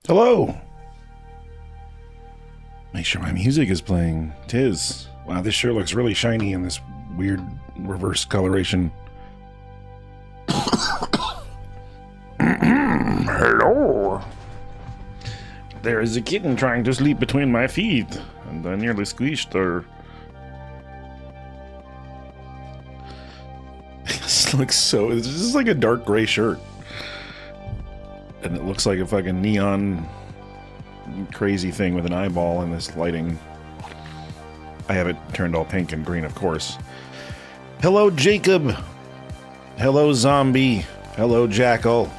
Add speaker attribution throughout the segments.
Speaker 1: Hello. Make sure my music is playing. Tis. Wow, this sure looks really shiny in this weird reverse coloration. Hello. There is a kitten trying to sleep between my feet, and I nearly squeezed her. This looks so... This is like a dark gray shirt. And it looks like a fucking neon crazy thing with an eyeball in this lighting. I have it turned all pink and green, of course. Hello, Jacob. Hello, Zombie. Hello, Jackal.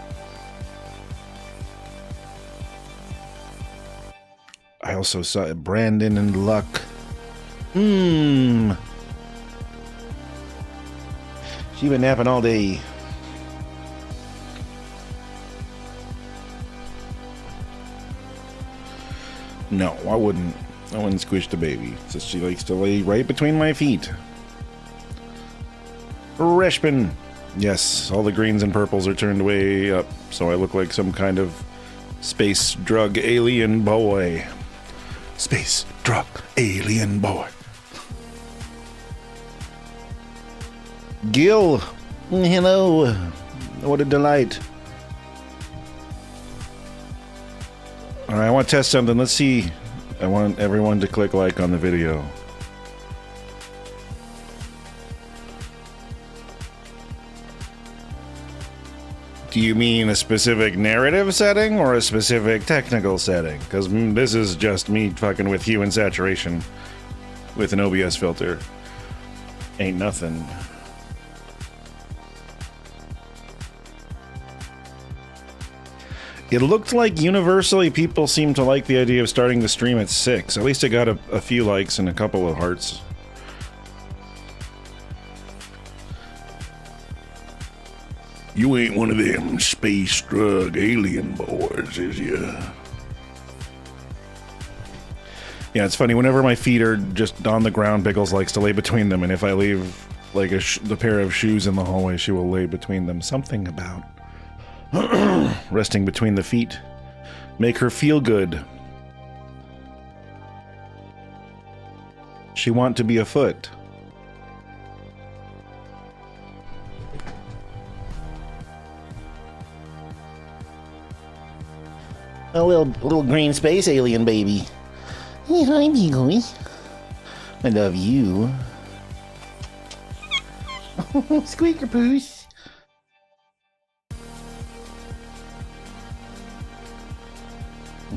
Speaker 1: I also saw Brandon and Luck. She been napping all day. No, I wouldn't squish the baby. So she likes to lay right between my feet. Reshpin. Yes, all the greens and purples are turned way up, so I look like some kind of space drug alien boy. Space drug alien boy. Gil. Hello. What a delight. Alright, I want to test something. Let's see. I want everyone to click like on the video. Do you mean a specific narrative setting or a specific technical setting? Because this is just me fucking with hue and saturation with an OBS filter. Ain't nothing. It looked like universally people seem to like the idea of starting the stream at 6. At least it got a few likes and a couple of hearts. You ain't one of them space drug alien boys, is ya? Yeah, it's funny. Whenever my feet are just on the ground, Biggles likes to lay between them. And if I leave like the pair of shoes in the hallway, she will lay between them. Something about resting between the feet. Make her feel good. She want to be a foot. A little green space alien baby. Hey, hi, Beagle. I love you. Squeaker poos.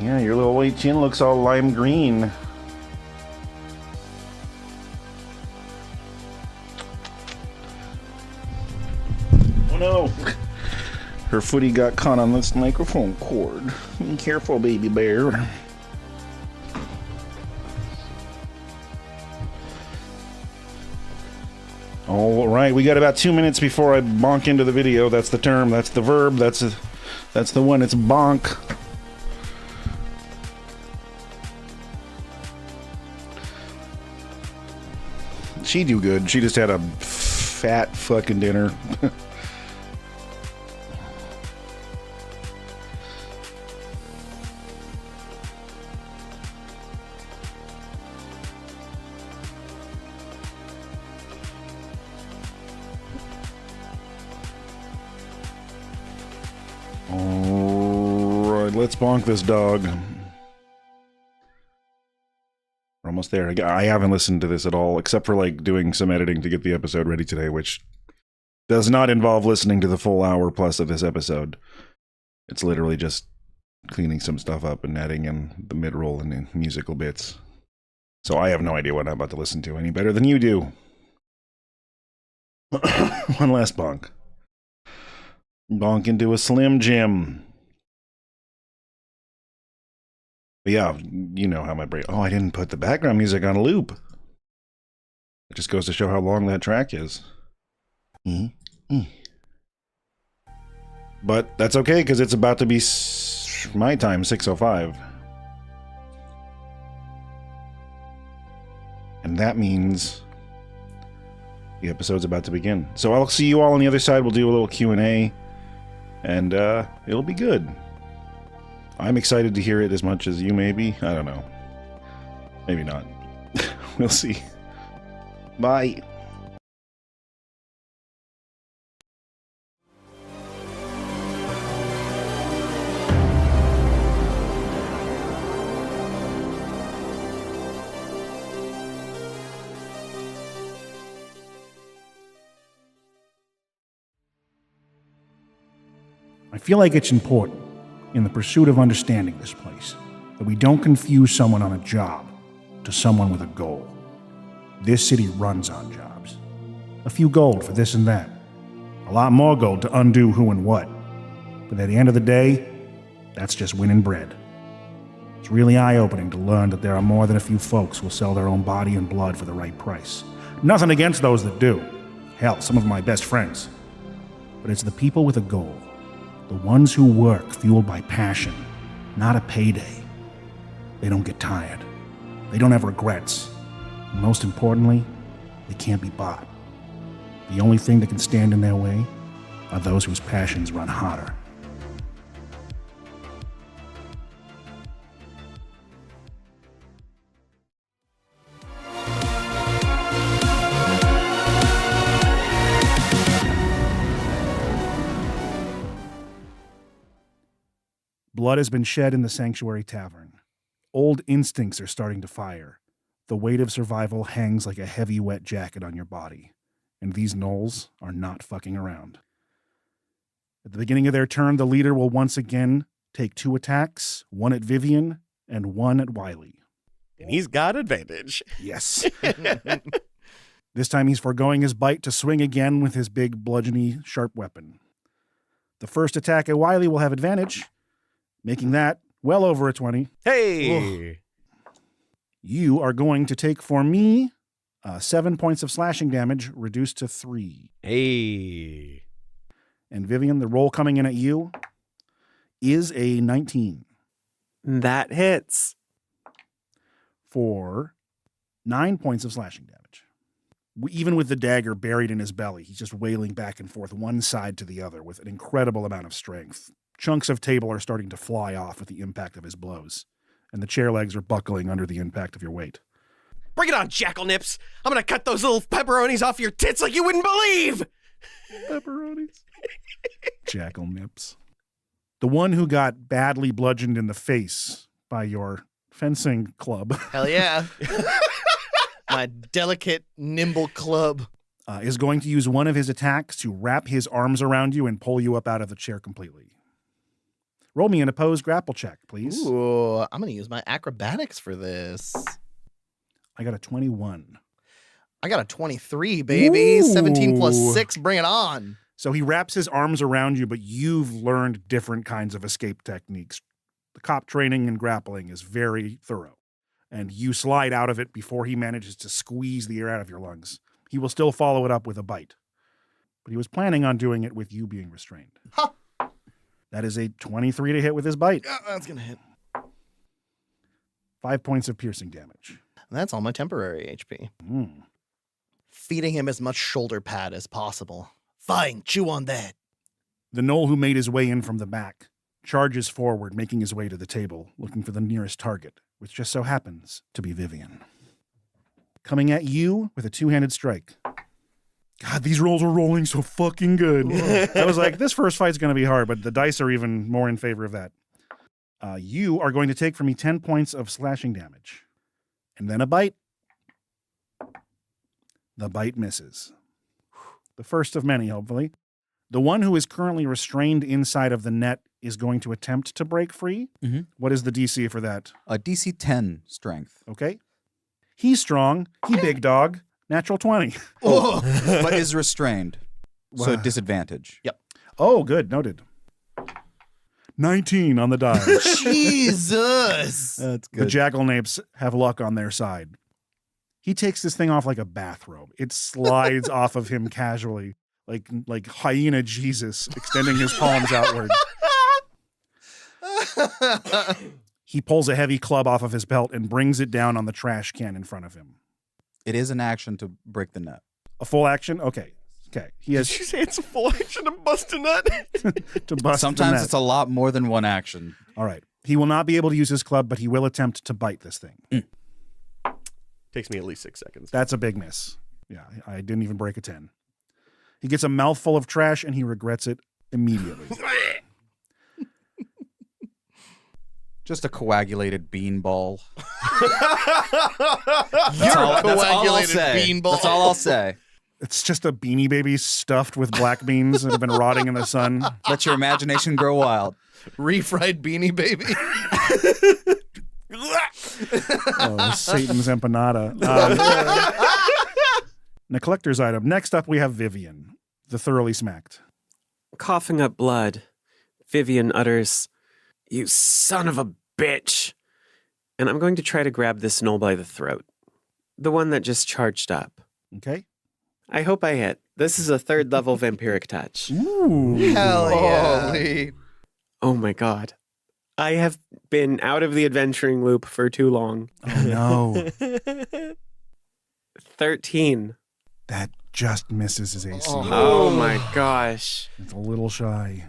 Speaker 1: Yeah, your little white chin looks all lime green. Oh no! Her footy got caught on this microphone cord. Be careful, baby bear. Alright, we got about 2 minutes before I bonk into the video. That's the term, that's the verb, that's the one, it's bonk. She do good. She just had a fat fucking dinner. Alright, let's bonk this dog. We're almost there. I haven't listened to this at all, except for like doing some editing to get the episode ready today, which does not involve listening to the full hour plus of this episode. It's literally just cleaning some stuff up and adding in the mid-roll and the musical bits. So I have no idea what I'm about to listen to any better than you do. One last bonk. Bonk into a Slim Jim. But yeah, you know how my brain... Oh, I didn't put the background music on a loop. It just goes to show how long that track is. But that's okay, because it's about to be my time, 6:05. And that means the episode's about to begin. So I'll see you all on the other side. We'll do a little Q&A, and it'll be good. I'm excited to hear it as much as you, maybe. I don't know. Maybe not. We'll see. Bye.
Speaker 2: I feel like it's important, in the pursuit of understanding this place, that we don't confuse someone on a job to someone with a goal. This city runs on jobs. A few gold for this and that. A lot more gold to undo who and what. But at the end of the day, that's just winning bread. It's really eye-opening to learn that there are more than a few folks who will sell their own body and blood for the right price. Nothing against those that do. Hell, some of my best friends. But it's the people with a goal. The ones who work fueled by passion, not a payday. They don't get tired. They don't have regrets. And most importantly, they can't be bought. The only thing that can stand in their way are those whose passions run hotter. Blood has been shed in the Sanctuary Tavern. Old instincts are starting to fire. The weight of survival hangs like a heavy, wet jacket on your body. And these gnolls are not fucking around. At the beginning of their turn, the leader will once again take 2 attacks, 1 at Vivian and 1 at Wiley.
Speaker 3: And he's got advantage.
Speaker 2: Yes. This time he's foregoing his bite to swing again with his big, bludgeony, sharp weapon. The first attack at Wiley will have advantage, making that well over a 20.
Speaker 3: Hey!
Speaker 2: Ugh. You are going to take, for me, 7 points of slashing damage, reduced to 3.
Speaker 3: Hey!
Speaker 2: And Vivian, the roll coming in at you is a 19.
Speaker 3: That hits.
Speaker 2: For 9 points of slashing damage. Even with the dagger buried in his belly, he's just wailing back and forth, one side to the other, with an incredible amount of strength. Chunks of table are starting to fly off with the impact of his blows, and the chair legs are buckling under the impact of your weight.
Speaker 3: Bring it on, Jackal Nips! I'm gonna cut those little pepperonis off your tits like you wouldn't believe!
Speaker 2: Pepperonis. Jackal Nips. The one who got badly bludgeoned in the face by your fencing club.
Speaker 4: Hell yeah. My delicate, nimble club.
Speaker 2: Is going to use one of his attacks to wrap his arms around you and pull you up out of the chair completely. Roll me an opposed grapple check, please.
Speaker 4: Ooh, I'm going to use my acrobatics for this.
Speaker 2: I got a 21.
Speaker 4: I got a 23, baby.
Speaker 2: Ooh.
Speaker 4: 17 plus 6, bring it on.
Speaker 2: So he wraps his arms around you, but you've learned different kinds of escape techniques. The cop training and grappling is very thorough, and you slide out of it before he manages to squeeze the air out of your lungs. He will still follow it up with a bite, but he was planning on doing it with you being restrained.
Speaker 4: Ha!
Speaker 2: That is a 23 to hit with his bite.
Speaker 4: Yeah, that's going to hit.
Speaker 2: 5 points of piercing damage.
Speaker 4: That's all my temporary HP.
Speaker 2: Mm.
Speaker 4: Feeding him as much shoulder pad as possible. Fine, chew on that.
Speaker 2: The gnoll who made his way in from the back charges forward, making his way to the table, looking for the nearest target, which just so happens to be Vivian. Coming at you with a 2-handed strike. God, these rolls are rolling so fucking good. I was like, this first fight's going to be hard, but the dice are even more in favor of that. You are going to take from me 10 points of slashing damage. And then a bite. The bite misses. The first of many, hopefully. The one who is currently restrained inside of the net is going to attempt to break free.
Speaker 5: Mm-hmm.
Speaker 2: What is the DC for that?
Speaker 5: DC 10 strength.
Speaker 2: Okay. He's strong. He big dog. Natural 20.
Speaker 4: Oh,
Speaker 5: But is restrained. So
Speaker 2: Wow.
Speaker 5: disadvantage.
Speaker 4: Yep.
Speaker 2: Oh, good. Noted. 19 on the die.
Speaker 4: Jesus.
Speaker 5: That's
Speaker 2: The jackal napes have luck on their side. He takes this thing off like a bathrobe. It slides off of him casually, like hyena Jesus, extending his palms outward. He pulls a heavy club off of his belt and brings it down on the trash can in front of him.
Speaker 5: It is an action to break the net.
Speaker 2: A full action? Okay. Okay. He
Speaker 3: Did
Speaker 2: has
Speaker 3: you say it's a full action to bust a nut?
Speaker 2: to bust the
Speaker 5: Sometimes
Speaker 2: net.
Speaker 5: it's a lot more than one action.
Speaker 2: All right. He will not be able to use his club, but he will attempt to bite this thing.
Speaker 3: Takes me at least 6 seconds.
Speaker 2: That's a big miss. Yeah, I didn't even break a 10. He gets a mouthful of trash and he regrets it immediately.
Speaker 5: Just a coagulated bean ball.
Speaker 4: You're a coagulated beanball.
Speaker 5: That's all I'll say.
Speaker 2: It's just a Beanie Baby stuffed with black beans that have been rotting in the sun.
Speaker 5: Let your imagination grow wild.
Speaker 4: Refried Beanie Baby.
Speaker 2: Oh, Satan's empanada. The collector's item. Next up, we have Vivian, the thoroughly smacked.
Speaker 6: Coughing up blood, Vivian utters, "You son of a bitch!" And I'm going to try to grab this gnoll by the throat. The one that just charged up.
Speaker 2: Okay.
Speaker 6: I hope I hit. This is a 3rd level vampiric touch.
Speaker 2: Ooh.
Speaker 4: Hell yeah.
Speaker 5: Holy.
Speaker 6: Oh my god. I have been out of the adventuring loop for too long.
Speaker 2: Oh, no.
Speaker 6: 13.
Speaker 2: That just misses his AC.
Speaker 6: Oh my gosh.
Speaker 2: It's a little shy.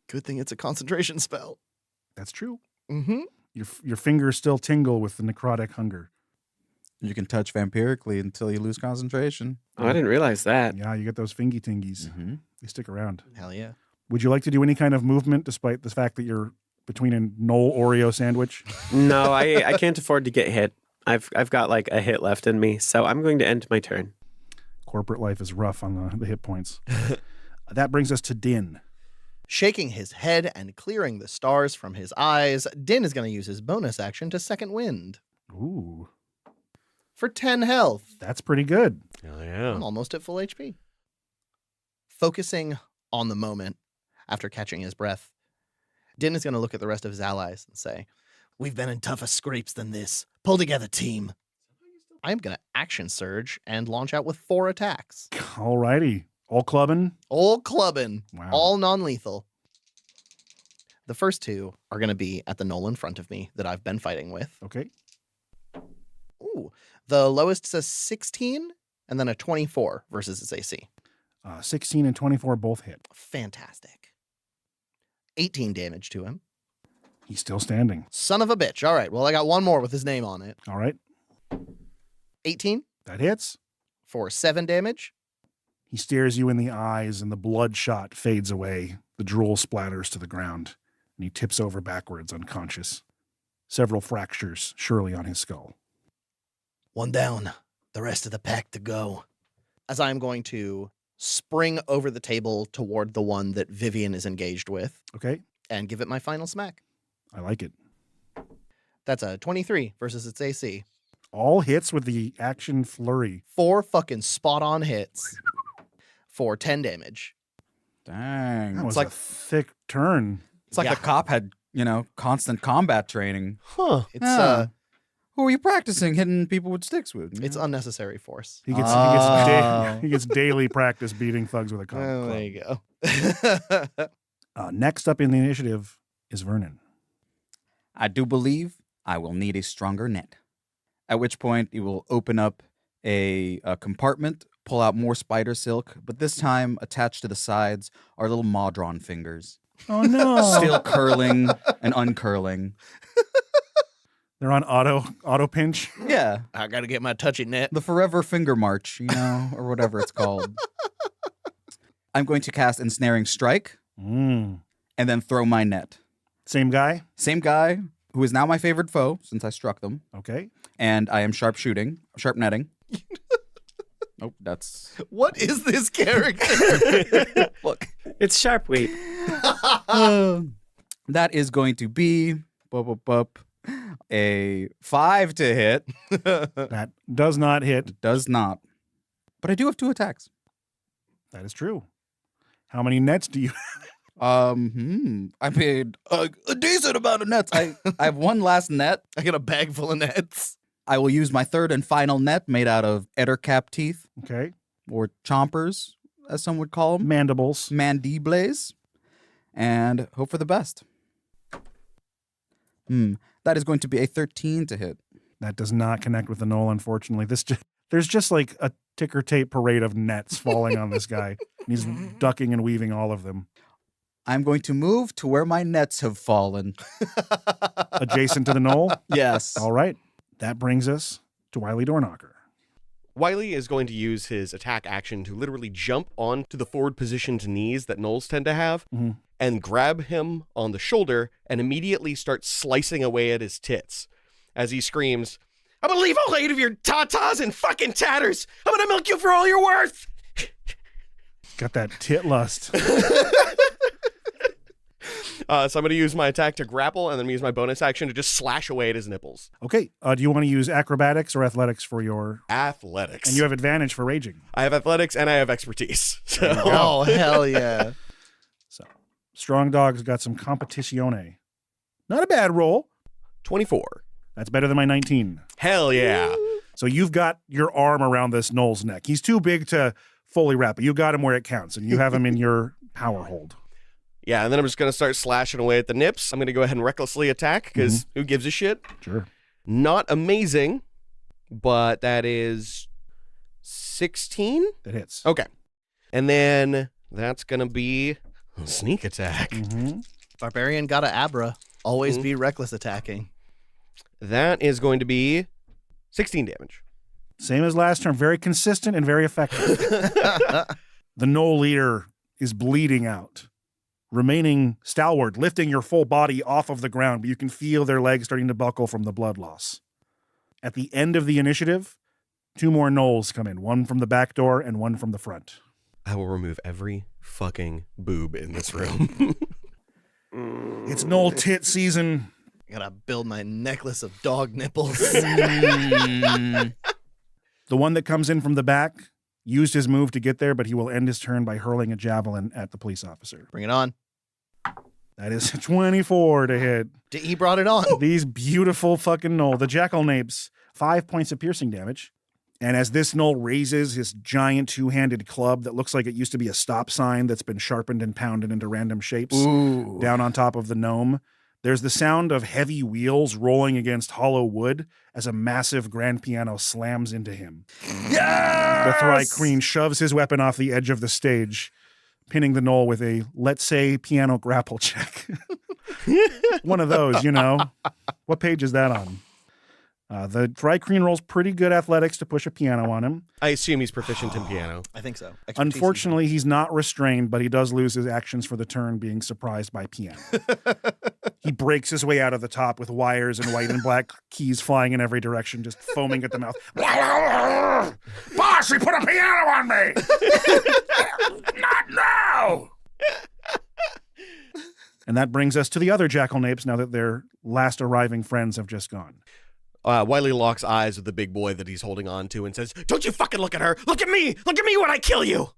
Speaker 4: Good thing it's a concentration spell.
Speaker 2: That's true.
Speaker 4: Mm-hmm.
Speaker 2: Your fingers still tingle with the necrotic hunger.
Speaker 5: You can touch vampirically until you lose concentration.
Speaker 6: Oh, I didn't realize that.
Speaker 2: Yeah, you get those fingy tingies.
Speaker 5: Mm-hmm.
Speaker 2: They stick around.
Speaker 4: Hell yeah.
Speaker 2: Would you like to do any kind of movement despite the fact that you're between a Knoll Oreo sandwich?
Speaker 6: No, I can't afford to get hit. I've got like a hit left in me, so I'm going to end my turn.
Speaker 2: Corporate life is rough on the hit points. That brings us to Din.
Speaker 4: Shaking his head and clearing the stars from his eyes, Din is going to use his bonus action to second wind
Speaker 2: Ooh,
Speaker 4: for 10 health.
Speaker 2: that's pretty good.
Speaker 3: Oh, yeah.
Speaker 4: I'm almost at full HP. Focusing on the moment after catching his breath, Din is going to look at the rest of his allies and say, "We've been in tougher scrapes than this. Pull together, team." I'm going to action surge and launch out with 4 attacks.
Speaker 2: Alrighty. All clubbing.
Speaker 4: All clubbing.
Speaker 2: Wow.
Speaker 4: All non-lethal. The first 2 are going to be at the knoll in front of me that I've been fighting with.
Speaker 2: Okay.
Speaker 4: Ooh. The lowest is a 16 and then a 24 versus its AC.
Speaker 2: 16 and 24 both hit.
Speaker 4: Fantastic. 18 damage to him.
Speaker 2: He's still standing.
Speaker 4: Son of a bitch. All right. Well, I got one more with his name on it.
Speaker 2: All right.
Speaker 4: 18
Speaker 2: That hits.
Speaker 4: for 7 damage.
Speaker 2: He stares you in the eyes and the bloodshot fades away. The drool splatters to the ground and he tips over backwards unconscious. Several fractures surely on his skull.
Speaker 4: 1 down. The rest of the pack to go. As I'm going to spring over the table toward the one that Vivian is engaged with
Speaker 2: Okay.
Speaker 4: and give it my final smack.
Speaker 2: I like it.
Speaker 4: That's a 23 versus its AC.
Speaker 2: All hits with the action flurry.
Speaker 4: 4 fucking spot on hits for 10 damage.
Speaker 5: Dang.
Speaker 2: That was
Speaker 5: It's like
Speaker 2: a thick turn.
Speaker 5: the cop had, constant combat training.
Speaker 3: Huh.
Speaker 4: It's
Speaker 5: Yeah. Who are you practicing hitting people with sticks with?
Speaker 4: it's unnecessary force.
Speaker 2: He gets
Speaker 5: Oh.
Speaker 2: he gets daily practice beating thugs with a club.
Speaker 4: Oh, there you go.
Speaker 2: Next up in the initiative is Vernon.
Speaker 5: I do believe I will need a stronger net. At which point you will open up a compartment, pull out more spider silk, but this time attached to the sides are little Maudron fingers,
Speaker 2: Oh no!
Speaker 5: still curling and uncurling.
Speaker 2: They're on auto pinch.
Speaker 5: Yeah,
Speaker 4: I gotta get my touchy net.
Speaker 5: the forever finger march, or whatever it's called. I'm going to cast Ensnaring Strike
Speaker 2: Mm.
Speaker 5: and then throw my net.
Speaker 2: Same guy.
Speaker 5: Same guy who is now my favorite foe since I struck them,
Speaker 2: Okay.
Speaker 5: and I am sharp netting. Nope, that's
Speaker 4: What is this character?
Speaker 5: look.
Speaker 6: It's sharp weight.
Speaker 5: That is going to be a 5 to hit.
Speaker 2: That does not hit.
Speaker 5: Does not. But I do have 2 attacks.
Speaker 2: That is true. How many nets do you?
Speaker 5: I made a decent amount of nets. I have one last net.
Speaker 4: I got a bag full of nets.
Speaker 5: I will use my third and final net made out of ettercap teeth,
Speaker 2: Okay.
Speaker 5: or chompers, as some would call them.
Speaker 2: Mandibles.
Speaker 5: Mandibles, and hope for the best. That is going to be a 13 to hit.
Speaker 2: That does not connect with the knoll, unfortunately. There's just like a ticker tape parade of nets falling on this guy. And he's ducking and weaving all of them.
Speaker 5: I'm going to move to where my nets have fallen.
Speaker 2: Adjacent to the knoll?
Speaker 5: Yes.
Speaker 2: All right. That brings us to Wiley Doorknocker.
Speaker 3: Wiley is going to use his attack action to literally jump onto the forward positioned knees that gnolls tend to have
Speaker 2: Mhm.
Speaker 3: and grab him on the shoulder and immediately start slicing away at his tits as he screams, I'm gonna leave all 8 of your tatas in fucking tatters! I'm gonna milk you for all you're worth!
Speaker 2: Got that tit lust.
Speaker 3: So I'm gonna use my attack to grapple and then use my bonus action to just slash away at his nipples.
Speaker 2: Okay. Do you want to use acrobatics or athletics for your...
Speaker 3: Athletics.
Speaker 2: And you have advantage for raging.
Speaker 3: I have athletics and I have expertise. So
Speaker 4: Oh, hell yeah.
Speaker 2: So, Strong Dog's got some competizione. Not a bad roll.
Speaker 3: 24.
Speaker 2: That's better than my 19.
Speaker 3: Hell yeah.
Speaker 2: So you've got your arm around this gnoll's neck. He's too big to fully wrap it. You got him where it counts, and you have him in your power hold.
Speaker 3: Yeah, and then I'm just going to start slashing away at the nips. I'm going to go ahead and recklessly attack because who gives a shit?
Speaker 2: Sure.
Speaker 3: Not amazing, but that is 16?
Speaker 2: That hits.
Speaker 3: Okay. And then that's going to be a sneak attack.
Speaker 2: Mm-hmm.
Speaker 4: Barbarian got a Abra. Always be reckless attacking.
Speaker 3: That is going to be 16 damage.
Speaker 2: Same as last turn. Very consistent and very effective. The gnoll leader is bleeding out, remaining stalwart, lifting your full body off of the ground, but you can feel their legs starting to buckle from the blood loss. At the end of the initiative, 2 more gnolls come in, one from the back door and one from the front.
Speaker 3: I will remove every fucking boob in this room.
Speaker 2: It's gnoll tit season.
Speaker 4: Gotta build my necklace of dog nipples.
Speaker 2: The one that comes in from the back used his move to get there, but he will end his turn by hurling a javelin at the police officer.
Speaker 4: Bring it on.
Speaker 2: That is a 24 to hit.
Speaker 4: He brought it on.
Speaker 2: These beautiful fucking gnoll. The jackal napes, 5 points of piercing damage. And as this gnoll raises his giant 2-handed club that looks like it used to be a stop sign that's been sharpened and pounded into random shapes down on top of the gnome, there's the sound of heavy wheels rolling against hollow wood as a massive grand piano slams into him. Yes! The Thri-Kreen shoves his weapon off the edge of the stage, pinning the gnoll with a, let's say, piano grapple check. One of those, you know. What page is that on? The Thri-Kreen rolls pretty good athletics to push a piano on him.
Speaker 3: I assume he's proficient in piano.
Speaker 4: I think so. Expertise.
Speaker 2: Unfortunately, he's not restrained, but he does lose his actions for the turn being surprised by piano. He breaks his way out of the top with wires and white and black keys flying in every direction, just foaming at the mouth. Boss, he put a piano on me! Not now! And that brings us to the other jackal napes now that their last arriving friends have just gone.
Speaker 3: Wiley locks eyes with the big boy that he's holding on to and says, don't you fucking look at her! Look at me! Look at me when I kill you!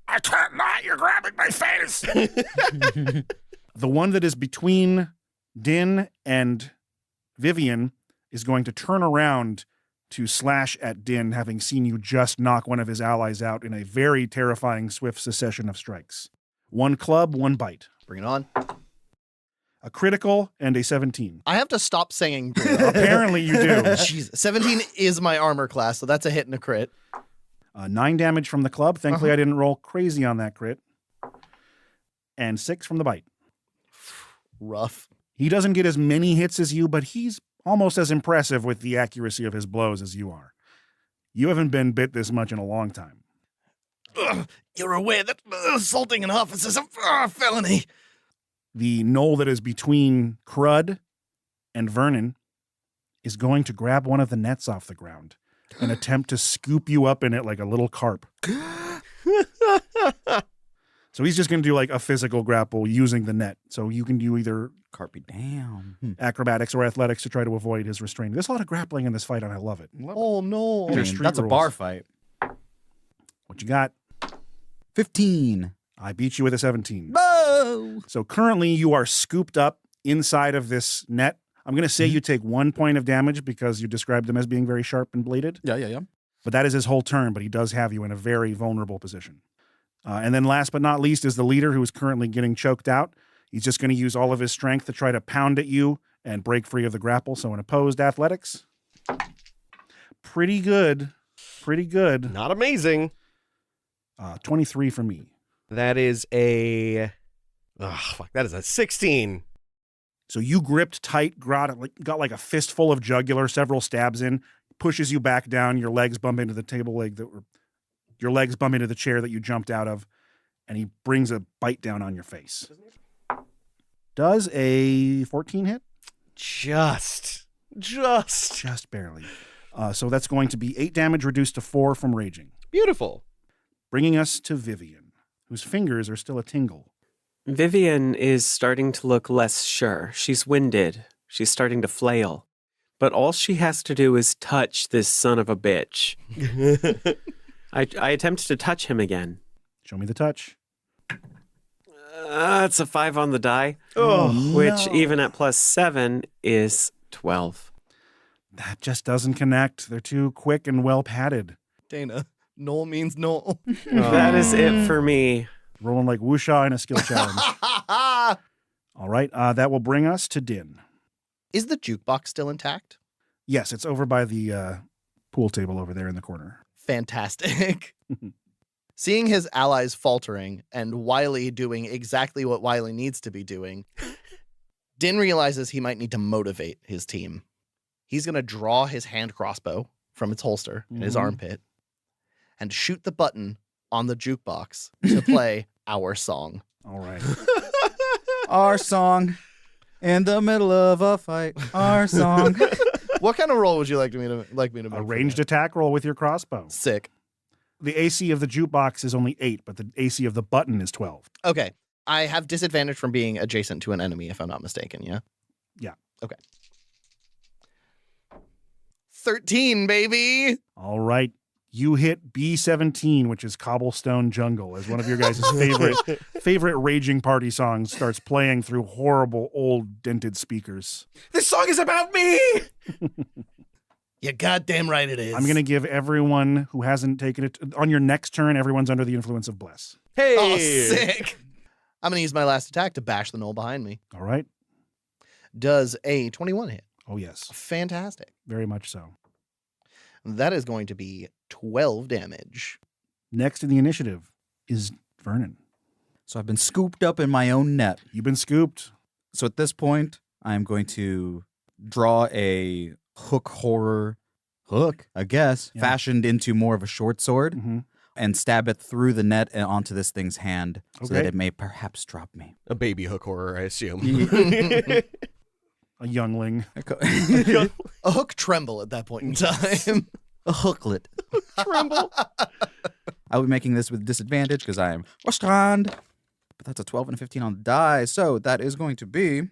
Speaker 2: I can't not, you're grabbing my face! The one that is between Din and Vivian is going to turn around to slash at Din, having seen you just knock one of his allies out in a very terrifying, swift succession of strikes. 1 club, 1 bite.
Speaker 4: Bring it on.
Speaker 2: A critical and a 17.
Speaker 4: I have to stop saying.
Speaker 2: Apparently you do.
Speaker 4: Jesus. 17 is my armor class, so that's a hit and a crit.
Speaker 2: 9 damage from the club. Thankfully, I didn't roll crazy on that crit. And 6 from the bite.
Speaker 4: Rough.
Speaker 2: He doesn't get as many hits as you, but he's almost as impressive with the accuracy of his blows as you are. You haven't been bit this much in a long time.
Speaker 4: You're aware that assaulting an officer is a felony.
Speaker 2: The gnoll that is between Crud and Vernon is going to grab one of the nets off the ground and attempt to scoop you up in it like a little carp. So he's just going to do like a physical grapple using the net. So you can do either
Speaker 5: Carpy down.
Speaker 2: acrobatics or athletics to try to avoid his restraint. There's a lot of grappling in this fight, and I love it.
Speaker 4: Oh, no.
Speaker 5: I
Speaker 2: They're
Speaker 5: mean,
Speaker 2: street
Speaker 5: that's a
Speaker 2: rules.
Speaker 5: bar fight.
Speaker 2: What you got?
Speaker 5: 15.
Speaker 2: I beat you with a 17.
Speaker 5: Whoa!
Speaker 2: So currently you are scooped up inside of this net. I'm going to say you take 1 point of damage because you described him as being very sharp and bladed.
Speaker 5: Yeah.
Speaker 2: But that is his whole turn, but he does have you in a very vulnerable position. And then last but not least is the leader who is currently getting choked out. He's just going to use all of his strength to try to pound at you and break free of the grapple. So an opposed athletics. Pretty good. Pretty good.
Speaker 3: Not amazing.
Speaker 2: 23 for me.
Speaker 3: That is a... Oh, fuck. That is a 16.
Speaker 2: So you gripped tight, got like a fistful of jugular, several stabs in, pushes you back down. Your legs bump into the table leg your legs bump into the chair that you jumped out of, and he brings a bite down on your face. Does a 14 hit?
Speaker 3: Just.
Speaker 2: Just barely. So that's going to be 8 damage reduced to 4 from raging.
Speaker 3: Beautiful.
Speaker 2: Bringing us to Vivian, whose fingers are still a tingle.
Speaker 6: Vivian is starting to look less sure. She's winded. She's starting to flail. But all she has to do is touch this son of a bitch. I attempt to touch him again.
Speaker 2: Show me the touch.
Speaker 6: It's a 5 on the die,
Speaker 3: Oh,
Speaker 6: which
Speaker 2: no.
Speaker 6: even at +7 is 12.
Speaker 2: That just doesn't connect. They're too quick and well padded.
Speaker 4: Dana, Noel means Noel.
Speaker 6: That is it for me.
Speaker 2: Rolling like Wusha in a skill challenge. All right, that will bring us to Din.
Speaker 4: Is the jukebox still intact?
Speaker 2: Yes, it's over by the pool table over there in the corner.
Speaker 4: Fantastic. Seeing his allies faltering and Wiley doing exactly what Wiley needs to be doing, Din realizes he might need to motivate his team. He's going to draw his hand crossbow from its holster in his
Speaker 2: Mhm.
Speaker 4: armpit and shoot the button on the jukebox to play our song.
Speaker 2: All right.
Speaker 5: Our song in the middle of a fight. Our song.
Speaker 4: What kind of roll would you like me to make?
Speaker 2: A
Speaker 4: for
Speaker 2: ranged
Speaker 4: that?
Speaker 2: attack roll with your crossbow.
Speaker 4: Sick.
Speaker 2: The AC of the jukebox is only 8, but the AC of the button is 12.
Speaker 4: Okay. I have disadvantage from being adjacent to an enemy, if I'm not mistaken, yeah?
Speaker 2: Yeah.
Speaker 4: Okay. 13, baby!
Speaker 2: All right. You hit B17, which is Cobblestone Jungle, as one of your guys' favorite raging party songs starts playing through horrible old dented speakers.
Speaker 3: This song is about me!
Speaker 4: You're goddamn right it is.
Speaker 2: I'm going to give everyone who hasn't taken it on your next turn, everyone's under the influence of Bless.
Speaker 3: Hey!
Speaker 4: Oh, sick! I'm going to use my last attack to bash the knoll behind me.
Speaker 2: All right.
Speaker 4: Does a 21 hit?
Speaker 2: Oh, yes.
Speaker 4: Fantastic.
Speaker 2: Very much so.
Speaker 4: That is going to be 12 damage.
Speaker 2: Next in the initiative is Vernon.
Speaker 5: So I've been scooped up in my own net.
Speaker 2: You've been scooped.
Speaker 5: So at this point, I'm going to draw a hook horror hook, I guess,
Speaker 2: Yeah.
Speaker 5: fashioned into more of a short sword
Speaker 2: Mhm.
Speaker 5: and stab it through the net and onto this thing's hand so that
Speaker 2: Okay.
Speaker 5: it may perhaps drop me.
Speaker 3: A baby hook horror, I assume.
Speaker 2: A youngling.
Speaker 4: A hook tremble at that point in time.
Speaker 5: A hooklet.
Speaker 3: Tremble.
Speaker 5: I'll be making this with disadvantage because I am Ostrand. But that's a 12 and a 15 on the die. So that is going to be.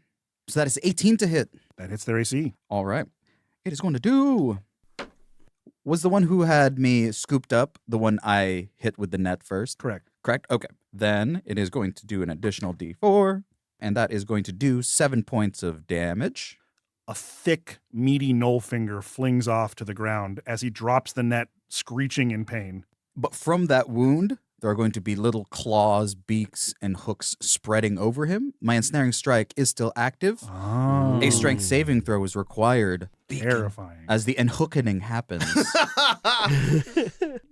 Speaker 5: So that is 18 to hit.
Speaker 2: That hits their AC.
Speaker 5: All right. It is going to do. Was the one who had me scooped up the one I hit with the net first?
Speaker 2: Correct.
Speaker 5: Correct? Okay. Then it is going to do an additional d4. And that is going to do 7 points of damage.
Speaker 2: A thick, meaty knoll finger flings off to the ground as he drops the net, screeching in pain.
Speaker 5: But from that wound, there are going to be little claws, beaks, and hooks spreading over him. My ensnaring strike is still active.
Speaker 2: Oh.
Speaker 5: A strength saving throw is required
Speaker 2: Terrifying.
Speaker 5: as the enhookening happens.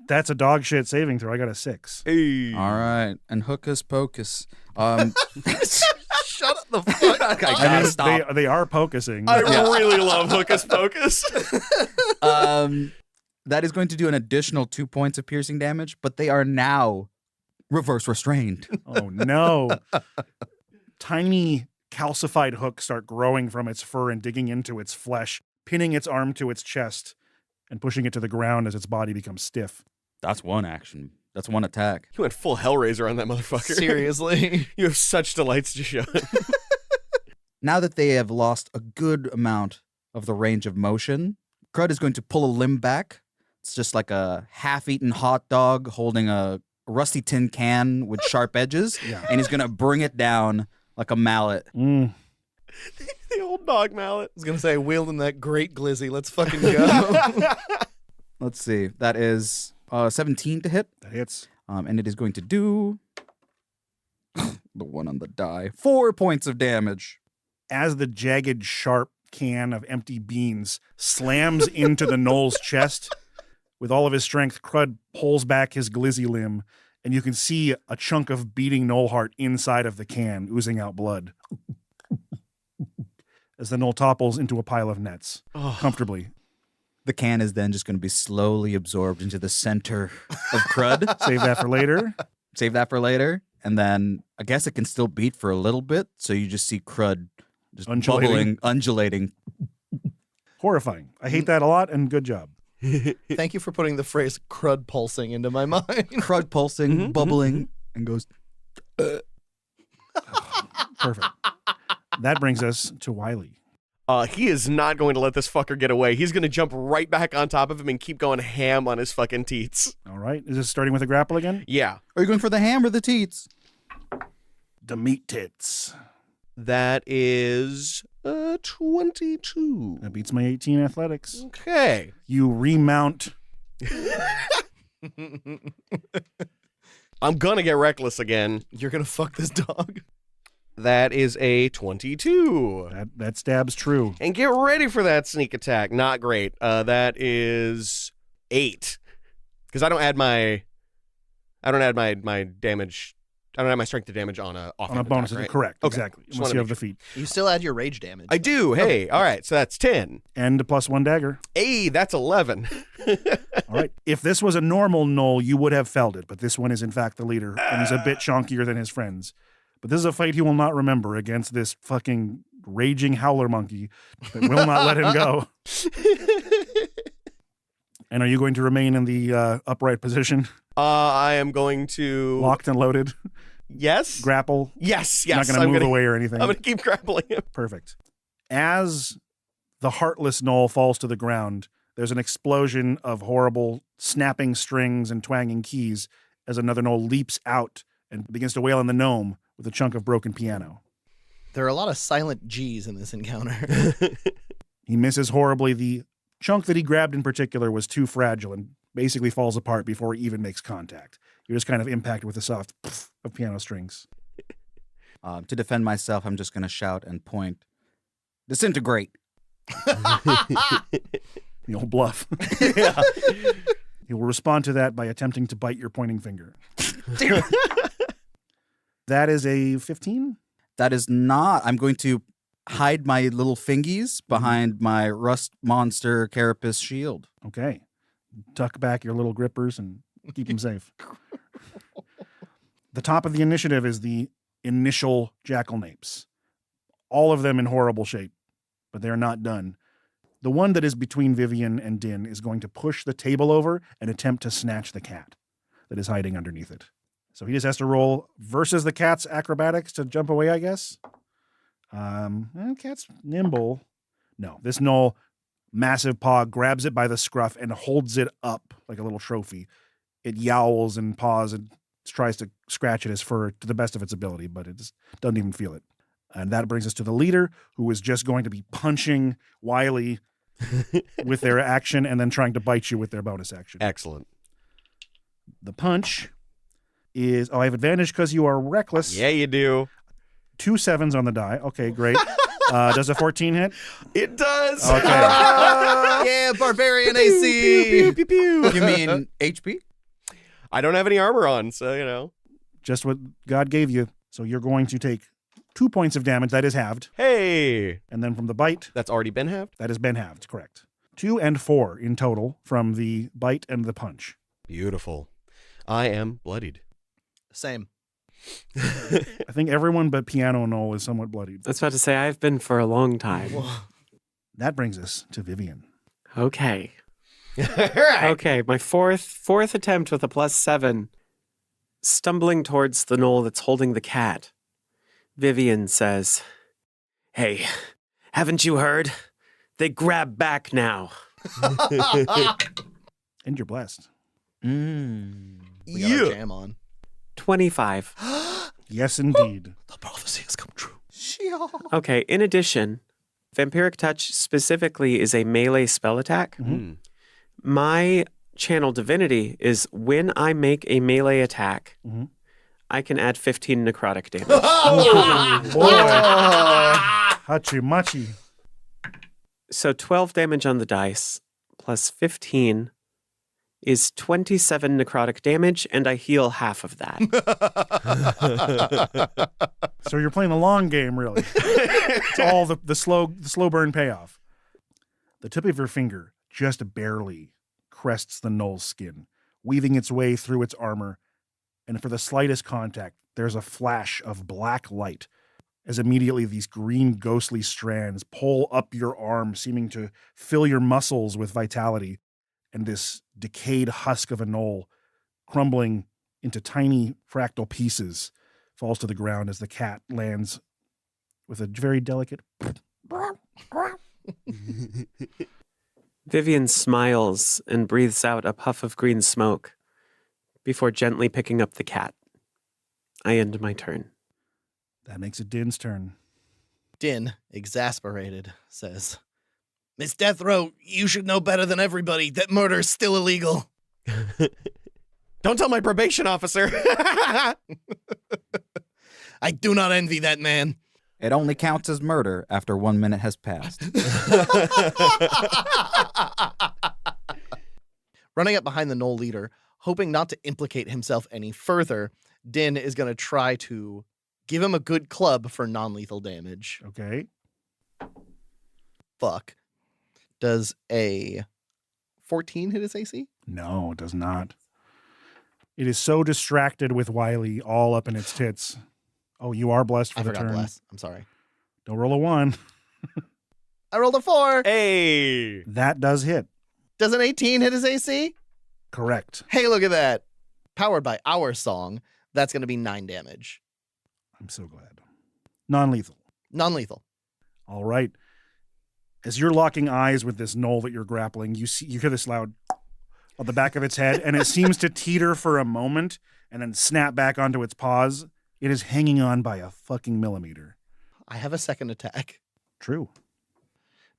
Speaker 2: That's a dog shit saving throw. I got a 6.
Speaker 3: Hey.
Speaker 5: All right. And hocus pocus.
Speaker 4: Shut the fuck up.
Speaker 5: I gotta stop.
Speaker 2: They are focusing.
Speaker 3: I really love Hocus Pocus.
Speaker 5: That is going to do an additional 2 points of piercing damage, but they are now reverse restrained.
Speaker 2: Oh, no. Tiny calcified hooks start growing from its fur and digging into its flesh, pinning its arm to its chest and pushing it to the ground as its body becomes stiff.
Speaker 5: That's one action. That's one attack.
Speaker 3: You went full Hellraiser on that motherfucker.
Speaker 4: Seriously.
Speaker 3: You have such delights to show.
Speaker 5: Now that they have lost a good amount of the range of motion, Crud is going to pull a limb back. It's just like a half-eaten hot dog holding a rusty tin can with sharp edges,
Speaker 2: Yeah.
Speaker 5: and he's going to bring it down like a mallet.
Speaker 2: Mm.
Speaker 3: The old dog mallet.
Speaker 4: I was going to say, wielding that great glizzy. Let's fucking go.
Speaker 5: Let's see. That is 17 to hit,
Speaker 2: That hits.
Speaker 5: and it is going to do the one on the die. 4 points of damage.
Speaker 2: As the jagged, sharp can of empty beans slams into the knoll's chest, With all of his strength, Crud pulls back his glizzy limb, and you can see a chunk of beating Knoll heart inside of the can, oozing out blood. As the Knoll topples into a pile of nets, comfortably.
Speaker 5: The can is then just going to be slowly absorbed into the center of Crud.
Speaker 2: Save that for later.
Speaker 5: Save that for later. And then I guess it can still beat for a little bit. So you just see Crud just
Speaker 2: Undulating.
Speaker 5: undulating.
Speaker 2: Horrifying. I hate that a lot, and good job.
Speaker 4: Thank you for putting the phrase crud pulsing into my mind.
Speaker 5: Crud pulsing, bubbling, and goes.
Speaker 2: Perfect. That brings us to Wiley.
Speaker 3: He is not going to let this fucker get away. He's going to jump right back on top of him and keep going ham on his fucking teats.
Speaker 2: All right. Is this starting with a grapple again?
Speaker 3: Yeah.
Speaker 5: Are you going for the ham or the teats?
Speaker 2: The meat tits.
Speaker 3: That is 22.
Speaker 2: That beats my 18 athletics.
Speaker 3: Okay.
Speaker 2: You remount.
Speaker 3: I'm going to get reckless again.
Speaker 4: You're going to fuck this dog.
Speaker 3: That is a 22.
Speaker 2: That stabs true.
Speaker 3: And get ready for that sneak attack. Not great. That is 8. Because I don't add my damage. I don't have my strength to damage on a
Speaker 2: On a bonus,
Speaker 3: attack, right?
Speaker 2: Correct.
Speaker 3: Okay.
Speaker 2: Exactly.
Speaker 3: Just
Speaker 2: Unless
Speaker 3: wanna
Speaker 2: you have
Speaker 3: make
Speaker 2: the feat.
Speaker 4: You still add your rage damage.
Speaker 3: I do. Hey. All right. So that's 10.
Speaker 2: And a +1 dagger.
Speaker 3: Hey, that's 11.
Speaker 2: All right. If this was a normal Knoll, you would have felled it, but this one is in fact the leader, and he's a bit chonkier than his friends. But this is a fight he will not remember against this fucking raging howler monkey that will not let him go. And are you going to remain in the upright position,
Speaker 3: I am going to
Speaker 2: locked and loaded,
Speaker 3: Yes.
Speaker 2: grapple?
Speaker 3: Yes.
Speaker 2: Not going to move away or anything.
Speaker 3: I'm going to keep grappling him.
Speaker 2: Perfect. As the heartless Knoll falls to the ground, there's an explosion of horrible snapping strings and twanging keys as another Knoll leaps out and begins to wail on the gnome with a chunk of broken piano.
Speaker 4: There are a lot of silent G's in this encounter.
Speaker 2: He misses horribly. The chunk that he grabbed in particular was too fragile and basically falls apart before he even makes contact. You're just kind of impacted with the soft pff of piano strings.
Speaker 5: To defend myself, I'm just going to shout and point. Disintegrate.
Speaker 2: The old bluff.
Speaker 3: Yeah.
Speaker 2: He will respond to that by attempting to bite your pointing finger. That is a 15?
Speaker 5: That is not. I'm going to hide my little fingies behind my rust monster carapace shield.
Speaker 2: Okay. Tuck back your little grippers and keep them safe. The top of the initiative is the initial jackalnapes. All of them in horrible shape, but they're not done. The one that is between Vivian and Din is going to push the table over and attempt to snatch the cat that is hiding underneath it. So he just has to roll versus the cat's acrobatics to jump away, I guess. Cat's nimble. No, this Knoll, massive paw, grabs it by the scruff and holds it up like a little trophy. It yowls and paws and tries to scratch at his fur to the best of its ability, but it just doesn't even feel it. And that brings us to the leader, who is just going to be punching Wiley with their action and then trying to bite you with their bonus action.
Speaker 3: Excellent.
Speaker 2: The punch is, I have advantage because you are reckless.
Speaker 3: Yeah, you do.
Speaker 2: 2 7s on the die. Okay, great. Does a 14 hit?
Speaker 3: It does.
Speaker 2: Okay.
Speaker 4: Yeah, barbarian AC.
Speaker 3: Pew, pew, pew.
Speaker 5: You mean HP?
Speaker 3: I don't have any armor on, so, you know.
Speaker 2: Just what God gave you. So you're going to take 2 points of damage. That is halved.
Speaker 3: Hey.
Speaker 2: And then from the bite,
Speaker 3: That's already been halved?
Speaker 2: that has been halved. Correct. 2 and 4 in total from the bite and the punch.
Speaker 3: Beautiful. I am bloodied.
Speaker 4: Same.
Speaker 2: I think everyone but Piano Knoll is somewhat bloodied.
Speaker 6: I was about to say, I've been for a long time.
Speaker 2: That brings us to Vivian.
Speaker 6: Okay.
Speaker 3: All right.
Speaker 6: Okay, my fourth attempt with a +7. Stumbling towards the Knoll that's holding the cat. Vivian says, "Hey, haven't you heard? They grab back now."
Speaker 2: And you're blessed.
Speaker 4: We got our jam on.
Speaker 6: 25.
Speaker 2: Yes, indeed.
Speaker 4: The prophecy has come true.
Speaker 6: Okay, in addition, Vampiric Touch specifically is a melee spell attack.
Speaker 3: Mm.
Speaker 6: My channel divinity is when I make a melee attack,
Speaker 2: Mhm.
Speaker 6: I can add 15 necrotic damage.
Speaker 2: Hachi machi.
Speaker 6: So 12 damage on the dice plus 15 is 27 necrotic damage, and I heal half of that.
Speaker 2: So you're playing the long game, really. It's all the slow burn payoff. The tip of your finger just barely crests the gnoll's skin, weaving its way through its armor, and for the slightest contact, there's a flash of black light as immediately these green ghostly strands pull up your arm, seeming to fill your muscles with vitality, and this decayed husk of a gnoll, crumbling into tiny fractal pieces, falls to the ground as the cat lands with a very delicate...
Speaker 6: Vivian smiles and breathes out a puff of green smoke before gently picking up the cat. I end my turn.
Speaker 2: That makes it Din's turn.
Speaker 4: Din, exasperated, says, Miss Deathrow, you should know better than everybody that murder is still illegal.
Speaker 3: Don't tell my probation officer.
Speaker 4: I do not envy that man.
Speaker 5: It only counts as murder after 1 minute has passed.
Speaker 4: Running up behind the gnoll leader, hoping not to implicate himself any further, Din is going to try to give him a good club for non-lethal damage.
Speaker 2: Okay.
Speaker 4: Fuck. Does a 14 hit his AC?
Speaker 2: No, it does not. It is so distracted with Wiley all up in its tits. Oh, you are blessed for
Speaker 4: I
Speaker 2: the
Speaker 4: forgot
Speaker 2: turn.
Speaker 4: bless. I'm sorry.
Speaker 2: Don't roll a 1.
Speaker 4: I rolled a 4.
Speaker 3: Hey.
Speaker 2: That does hit.
Speaker 4: Does an 18 hit his AC?
Speaker 2: Correct.
Speaker 4: Hey, look at that. Powered by our song, that's going to be 9 damage.
Speaker 2: I'm so glad. Non-lethal.
Speaker 4: Non-lethal.
Speaker 2: All right. As you're locking eyes with this gnoll that you're grappling, you hear this loud on the back of its head, and it seems to teeter for a moment and then snap back onto its paws. It is hanging on by a fucking millimeter.
Speaker 4: I have a second attack.
Speaker 2: True.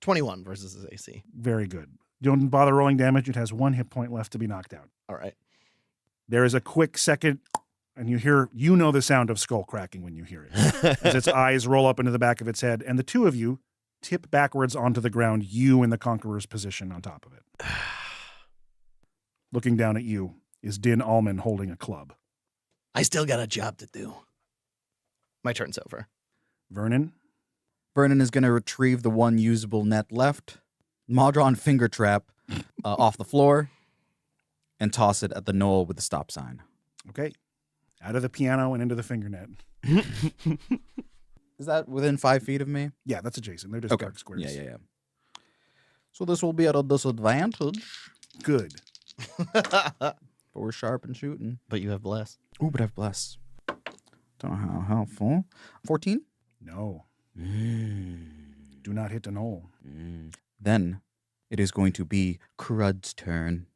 Speaker 4: 21 versus his AC.
Speaker 2: Very good. Don't bother rolling damage. It has 1 hit point left to be knocked out.
Speaker 4: All right.
Speaker 2: There is a quick second, and you know the sound of skull cracking when you hear it. As its eyes roll up into the back of its head, and the two of you tip backwards onto the ground, you in the conqueror's position on top of it. Looking down at you is Din Allman holding a club.
Speaker 4: I still got a job to do. My turn's over.
Speaker 2: Vernon?
Speaker 5: Vernon is going to retrieve the one usable net left, Maudron finger trap off the floor, and toss it at the gnoll with the stop sign.
Speaker 2: Okay. Out of the piano and into the finger net.
Speaker 5: Is that within 5 feet of me?
Speaker 2: Yeah, that's adjacent. They're just dark squares.
Speaker 5: Yeah. So this will be at a disadvantage,
Speaker 2: Good.
Speaker 5: but we're sharp and shooting.
Speaker 4: But you have bless.
Speaker 5: Ooh, but I've bless. Don't know how helpful. 14?
Speaker 2: No. Do not hit the gnoll.
Speaker 5: Then it is going to be Crud's turn.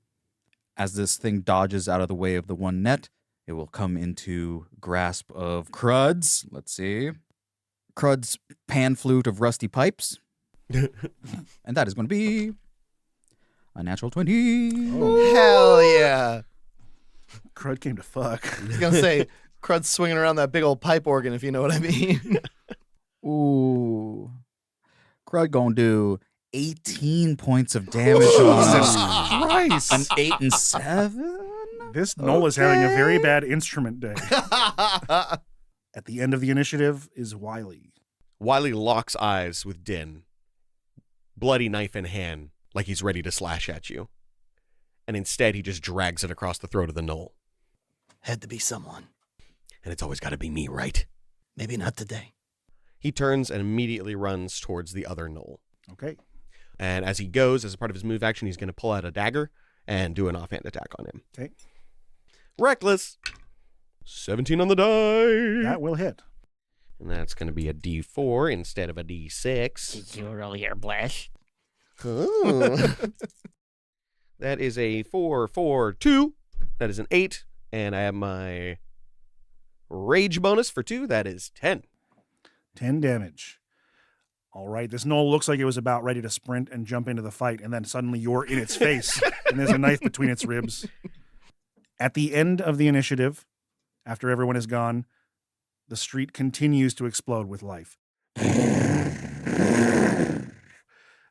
Speaker 5: As this thing dodges out of the way of the one net, it will come into grasp of Crud's. Let's see. Crud's pan flute of rusty pipes. And that is going to be a natural 20.
Speaker 2: Oh.
Speaker 4: Hell yeah.
Speaker 2: Crud came to fuck.
Speaker 4: I was going to say, Crud's swinging around that big old pipe organ, if you know what I mean.
Speaker 5: Ooh. Crud going to do 18 points of damage
Speaker 2: Jesus
Speaker 5: on
Speaker 2: Christ.
Speaker 5: an 8 and 7.
Speaker 2: This gnoll is having a very bad instrument day. At the end of the initiative is Wiley.
Speaker 3: Wiley locks eyes with Din, bloody knife in hand, like he's ready to slash at you. And instead, he just drags it across the throat of the gnoll.
Speaker 4: Had to be someone.
Speaker 3: And it's always got to be me, right?
Speaker 4: Maybe not today.
Speaker 3: He turns and immediately runs towards the other gnoll.
Speaker 2: Okay.
Speaker 3: And as he goes, as a part of his move action, he's going to pull out a dagger and do an offhand attack on him.
Speaker 2: Okay.
Speaker 3: Reckless. 17 on the die.
Speaker 2: That will hit.
Speaker 3: And that's going to be a D4 instead of a D6.
Speaker 7: Did you roll your bless?
Speaker 3: Oh. That is a 4-4-2. That is an 8. And I have my rage bonus for 2. That is 10.
Speaker 2: 10 damage. All right. This gnoll looks like it was about ready to sprint and jump into the fight, and then suddenly you're in its face, and there's a knife between its ribs. At the end of the initiative, after everyone is gone, the street continues to explode with life.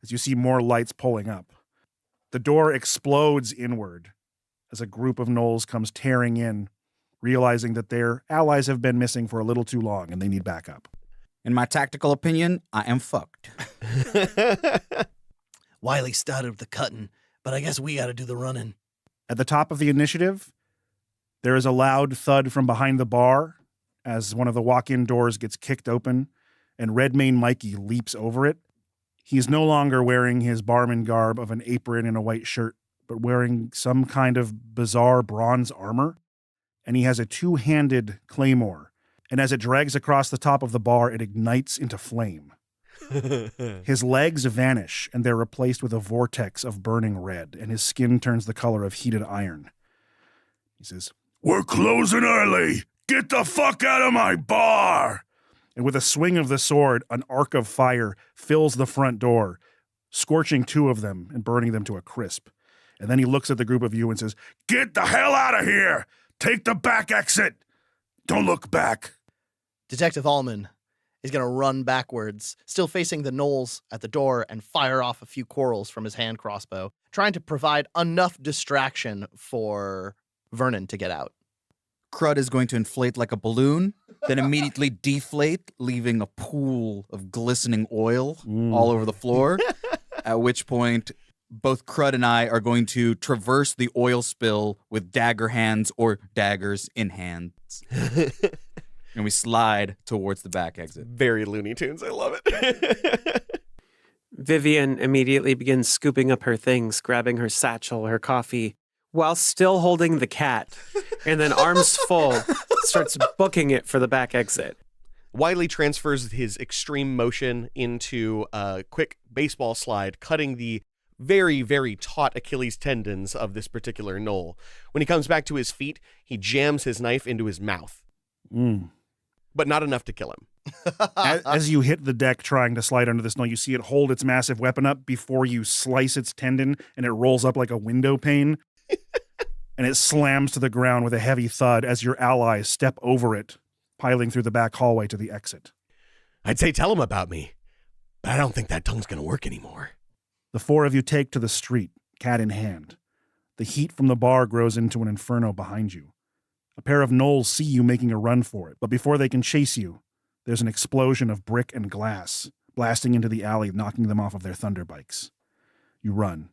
Speaker 2: As you see more lights pulling up. The door explodes inward, as a group of gnolls comes tearing in, realizing that their allies have been missing for a little too long and they need backup.
Speaker 5: In my tactical opinion, I am fucked.
Speaker 4: Wiley started with the cutting, but I guess we got to do the running.
Speaker 2: At the top of the initiative, there is a loud thud from behind the bar as one of the walk-in doors gets kicked open and Redmane Mikey leaps over it. He's no longer wearing his barman garb of an apron and a white shirt, but wearing some kind of bizarre bronze armor. And he has a two-handed claymore. And as it drags across the top of the bar, it ignites into flame. His legs vanish, and they're replaced with a vortex of burning red, and his skin turns the color of heated iron. He says, "We're closing early! Get the fuck out of my bar!" And with a swing of the sword, an arc of fire fills the front door, scorching two of them and burning them to a crisp. And then he looks at the group of you and says, "Get the hell out of here! Take the back exit! Don't look back!"
Speaker 4: Detective Allman is going to run backwards, still facing the gnolls at the door, and fire off a few quarrels from his hand crossbow, trying to provide enough distraction for Vernon to get out.
Speaker 5: Crud is going to inflate like a balloon, then immediately deflate, leaving a pool of glistening oil all over the floor, at which point both Crud and I are going to traverse the oil spill with dagger hands or daggers in hands. And we slide towards the back exit.
Speaker 3: Very Looney Tunes. I love it.
Speaker 6: Vivian immediately begins scooping up her things, grabbing her satchel, her coffee, while still holding the cat, and then arms full, starts booking it for the back exit.
Speaker 3: Wiley transfers his extreme motion into a quick baseball slide, cutting the very, very taut Achilles tendons of this particular gnoll. When he comes back to his feet, he jams his knife into his mouth. But not enough to kill him.
Speaker 2: As you hit the deck trying to slide under the snow, you see it hold its massive weapon up before you slice its tendon, and it rolls up like a window pane. And it slams to the ground with a heavy thud as your allies step over it, piling through the back hallway to the exit.
Speaker 3: I'd say tell him about me, but I don't think that tongue's going to work anymore.
Speaker 2: The four of you take to the street, cat in hand. The heat from the bar grows into an inferno behind you. A pair of gnolls see you making a run for it, but before they can chase you, there's an explosion of brick and glass, blasting into the alley, knocking them off of their thunder bikes. You run.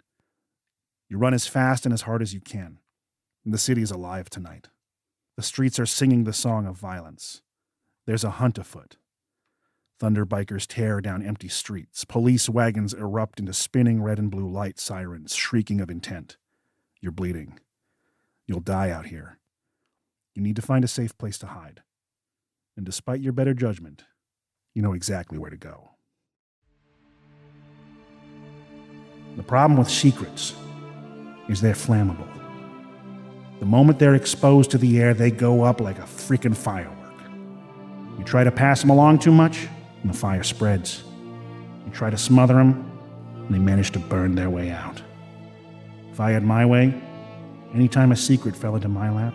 Speaker 2: You run as fast and as hard as you can. And the city is alive tonight. The streets are singing the song of violence. There's a hunt afoot. Thunder bikers tear down empty streets. Police wagons erupt into spinning red and blue light sirens, shrieking of intent. You're bleeding. You'll die out here. You need to find a safe place to hide. And despite your better judgment, you know exactly where to go. The problem with secrets is they're flammable. The moment they're exposed to the air, they go up like a freaking firework. You try to pass them along too much, and the fire spreads. You try to smother them, and they manage to burn their way out. If I had my way, anytime a secret fell into my lap,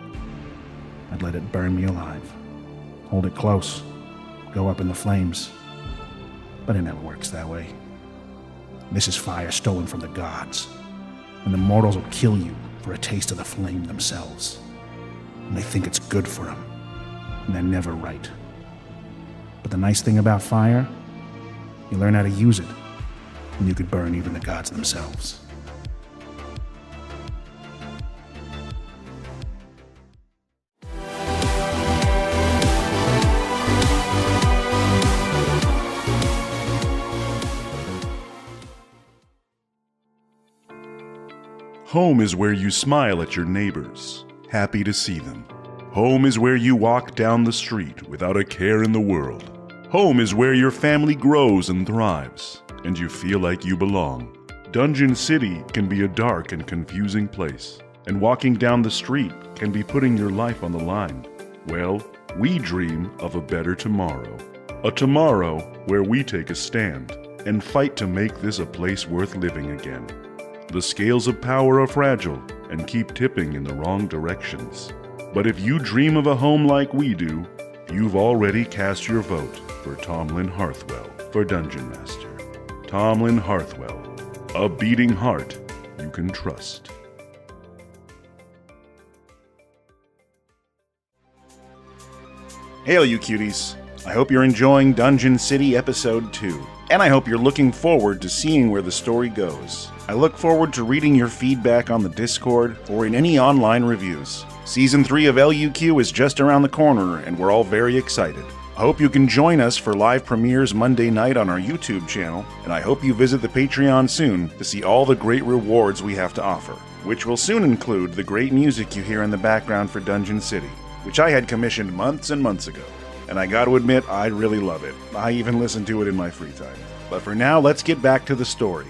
Speaker 2: I'd let it burn me alive. Hold it close. Go up in the flames. But it never works that way. This is fire stolen from the gods, and the mortals will kill you for a taste of the flame themselves. And they think it's good for them, and they're never right. But the nice thing about fire, you learn how to use it, and you could burn even the gods themselves.
Speaker 1: Home is where you smile at your neighbors, happy to see them. Home is where you walk down the street without a care in the world. Home is where your family grows and thrives, and you feel like you belong. Dungeon City can be a dark and confusing place, and walking down the street can be putting your life on the line. Well, we dream of a better tomorrow. A tomorrow where we take a stand and fight to make this a place worth living again. The scales of power are fragile and keep tipping in the wrong directions. But if you dream of a home like we do, you've already cast your vote for Tomlin Harthwell for Dungeon Master. Tomlin Harthwell, a beating heart you can trust. Hail, you cuties. I hope you're enjoying Dungeon City Episode 2, and I hope you're looking forward to seeing where the story goes. I look forward to reading your feedback on the Discord or in any online reviews. Season 3 of LUQ is just around the corner, and we're all very excited. I hope you can join us for live premieres Monday night on our YouTube channel, and I hope you visit the Patreon soon to see all the great rewards we have to offer, which will soon include the great music you hear in the background for Dungeon City, which I had commissioned months and months ago. And I gotta admit, I really love it. I even listen to it in my free time. But for now, let's get back to the story,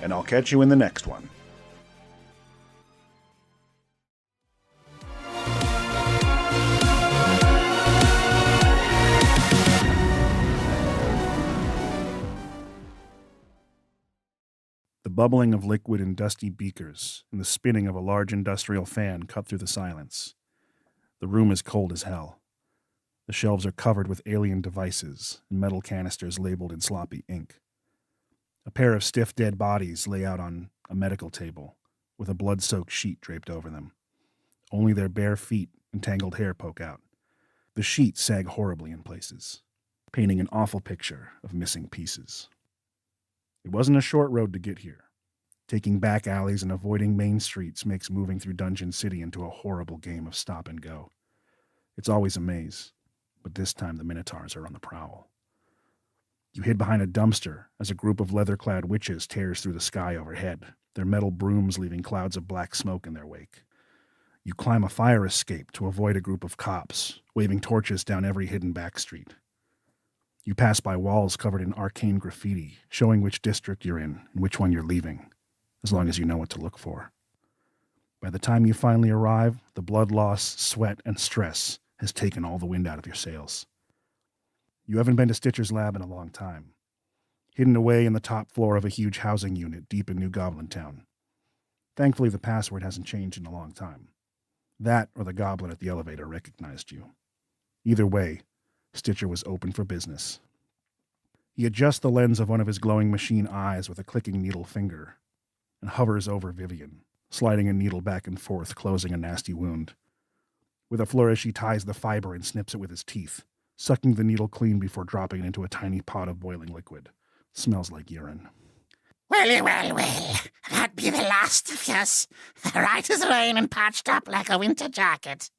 Speaker 1: and I'll catch you in the next one.
Speaker 2: The bubbling of liquid in dusty beakers and the spinning of a large industrial fan cut through the silence. The room is cold as hell. The shelves are covered with alien devices and metal canisters labeled in sloppy ink. A pair of stiff dead bodies lay out on a medical table with a blood-soaked sheet draped over them. Only their bare feet and tangled hair poke out. The sheet sag horribly in places, painting an awful picture of missing pieces. It wasn't a short road to get here. Taking back alleys and avoiding main streets makes moving through Dungeon City into a horrible game of stop and go. It's always a maze, but this time the Minotaurs are on the prowl. You hid behind a dumpster as a group of leather-clad witches tears through the sky overhead, their metal brooms leaving clouds of black smoke in their wake. You climb a fire escape to avoid a group of cops, waving torches down every hidden back street. You pass by walls covered in arcane graffiti, showing which district you're in and which one you're leaving, as long as you know what to look for. By the time you finally arrive, the blood loss, sweat, and stress has taken all the wind out of your sails. You haven't been to Stitcher's lab in a long time, hidden away in the top floor of a huge housing unit deep in New Goblin Town. Thankfully, the password hasn't changed in a long time. That or the goblin at the elevator recognized you. Either way, Stitcher was open for business. He adjusts the lens of one of his glowing machine eyes with a clicking needle finger and hovers over Vivian, sliding a needle back and forth, closing a nasty wound. With a flourish, he ties the fiber and snips it with his teeth, sucking the needle clean before dropping it into a tiny pot of boiling liquid. Smells like urine.
Speaker 7: Well, that be the last of yous. Right as rain and patched up like a winter jacket.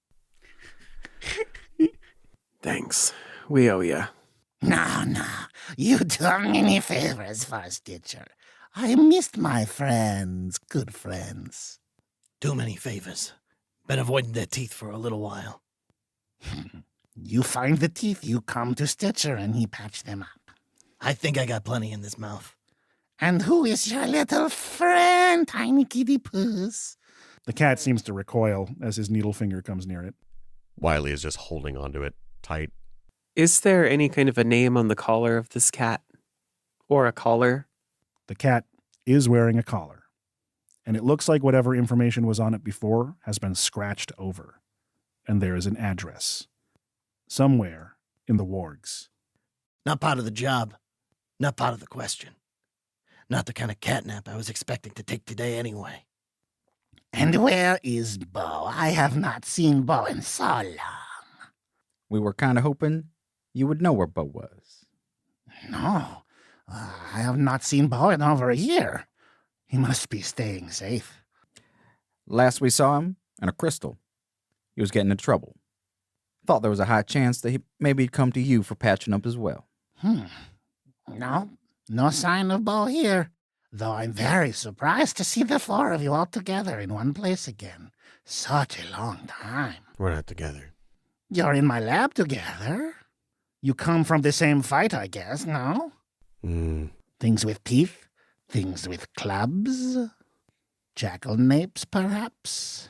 Speaker 6: Thanks. We owe ya.
Speaker 7: No, you done many favors for Stitcher. I missed my friends, good friends.
Speaker 4: Too many favors. Been avoiding their teeth for a little while.
Speaker 7: You find the teeth, you come to Stitcher, and he patched them up.
Speaker 4: I think I got plenty in this mouth.
Speaker 7: And who is your little friend, Tiny Kitty Puss?
Speaker 2: The cat seems to recoil as his needle finger comes near it.
Speaker 3: Wiley is just holding onto it tight.
Speaker 6: Is there any kind of a name on the collar of this cat? Or a collar?
Speaker 2: The cat is wearing a collar, and it looks like whatever information was on it before has been scratched over, and there is an address. Somewhere in the wargs.
Speaker 4: Not part of the job. Not part of the question. Not the kind of catnap I was expecting to take today anyway.
Speaker 7: And where is Bo? I have not seen Bo in so long.
Speaker 5: We were kind of hoping you would know where Bo was.
Speaker 7: No, I have not seen Bo in over a year. He must be staying safe.
Speaker 5: Last we saw him, in a crystal, he was getting into trouble. Thought there was a high chance that maybe he'd come to you for patching up as well.
Speaker 7: No sign of Bo here. Though I'm very surprised to see the four of you all together in one place again. Such a long time.
Speaker 3: We're not together.
Speaker 7: You're in my lab together. You come from the same fight, I guess, no? Things with teeth? Things with clubs? Jackalnapes, perhaps?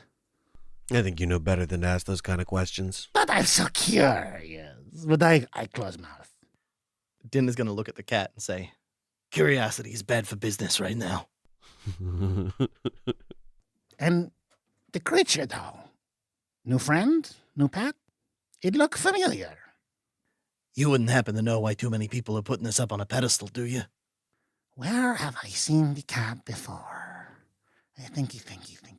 Speaker 3: I think you know better than to ask those kind of questions.
Speaker 7: But I'm so curious. But I close mouth.
Speaker 4: Din is going to look at the cat and say, curiosity is bad for business right now.
Speaker 7: And the creature, though? New friend? New pet? It looked familiar.
Speaker 4: You wouldn't happen to know why too many people are putting this up on a pedestal, do you?
Speaker 7: Where have I seen the cat before? Thinky.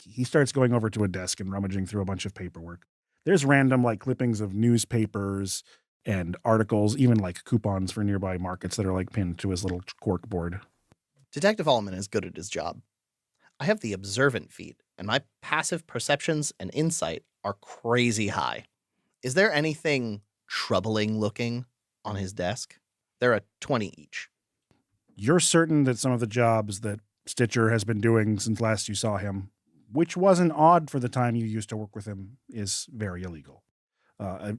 Speaker 2: He starts going over to a desk and rummaging through a bunch of paperwork. There's random like clippings of newspapers and articles, even like coupons for nearby markets that are like pinned to his little cork board.
Speaker 4: Detective Allman is good at his job. I have the observant feat, and my passive perceptions and insight are crazy high. Is there anything troubling looking on his desk? They're a 20 each.
Speaker 2: You're certain that some of the jobs that Stitcher has been doing since last you saw him, which wasn't odd for the time you used to work with him, is very illegal.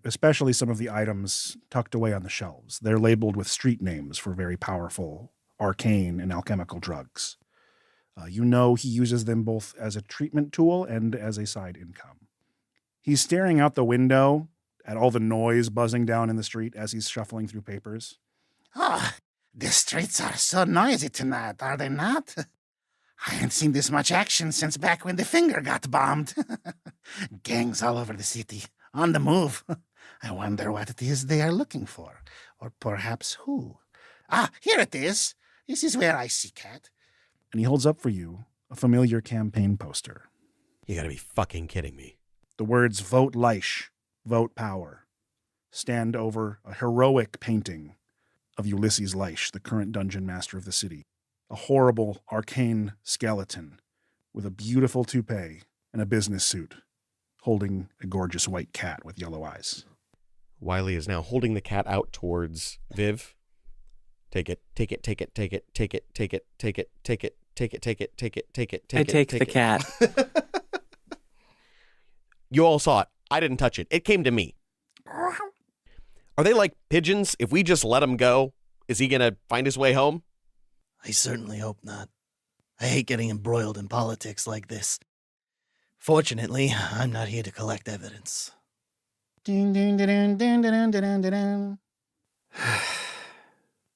Speaker 2: Especially some of the items tucked away on the shelves. They're labeled with street names for very powerful, arcane, and alchemical drugs. You know he uses them both as a treatment tool and as a side income. He's staring out the window at all the noise buzzing down in the street as he's shuffling through papers.
Speaker 7: Oh, the streets are so noisy tonight, are they not? I haven't seen this much action since back when the Finger got bombed. Gangs all over the city, on the move. I wonder what it is they are looking for, or perhaps who. Ah, here it is. This is where I see Cat.
Speaker 2: And he holds up for you a familiar campaign poster.
Speaker 3: You gotta be fucking kidding me.
Speaker 2: The words "Vote Leish, Vote Power" stand over a heroic painting of Ulysses Leish, the current dungeon master of the city. A horrible, arcane skeleton with a beautiful toupee and a business suit, holding a gorgeous white cat with yellow eyes.
Speaker 3: Wiley is now holding the cat out towards Viv. Take it, take it, take it, take it, take it, take it, take it, take it, take it, take it, take it, take it, take it.
Speaker 6: I take the cat.
Speaker 3: You all saw it. I didn't touch it. It came to me. Are they like pigeons? If we just let him go, is he gonna find his way home?
Speaker 4: I certainly hope not. I hate getting embroiled in politics like this. Fortunately, I'm not here to collect evidence.
Speaker 7: Ding, ding, ding, ding, ding, ding, ding.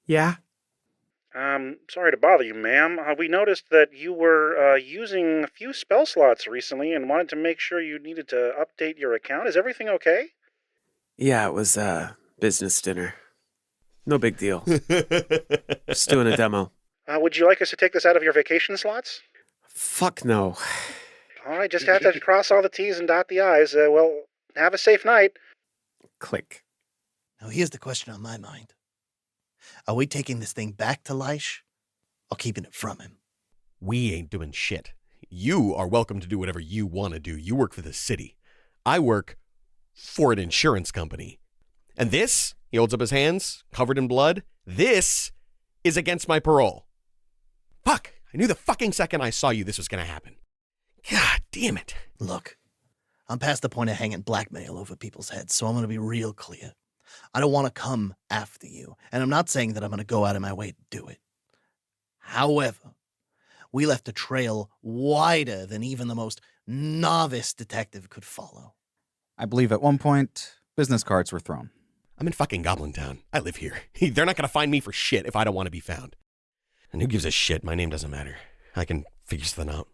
Speaker 6: Yeah?
Speaker 2: Sorry to bother you, ma'am. We noticed that you were using a few spell slots recently and wanted to make sure you needed to update your account. Is everything okay?
Speaker 6: Yeah, it was a business dinner. No big deal. Just doing a demo.
Speaker 2: Would you like us to take this out of your vacation slots?
Speaker 6: Fuck no.
Speaker 2: All right, just have to cross all the T's and dot the I's. Well, have a safe night.
Speaker 6: Click.
Speaker 4: Now here's the question on my mind. Are we taking this thing back to Leish, or keeping it from him?
Speaker 3: We ain't doing shit. You are welcome to do whatever you want to do. You work for the city. I work for an insurance company. And this, he holds up his hands, covered in blood, this is against my parole. Fuck, I knew the fucking second I saw you this was going to happen. God damn it.
Speaker 4: Look, I'm past the point of hanging blackmail over people's heads, so I'm going to be real clear. I don't want to come after you, and I'm not saying that I'm going to go out of my way to do it. However, we left a trail wider than even the most novice detective could follow.
Speaker 5: I believe at one point, business cards were thrown.
Speaker 3: I'm in fucking Goblin Town. I live here. They're not going to find me for shit if I don't want to be found. And who gives a shit? My name doesn't matter. I can figure something out.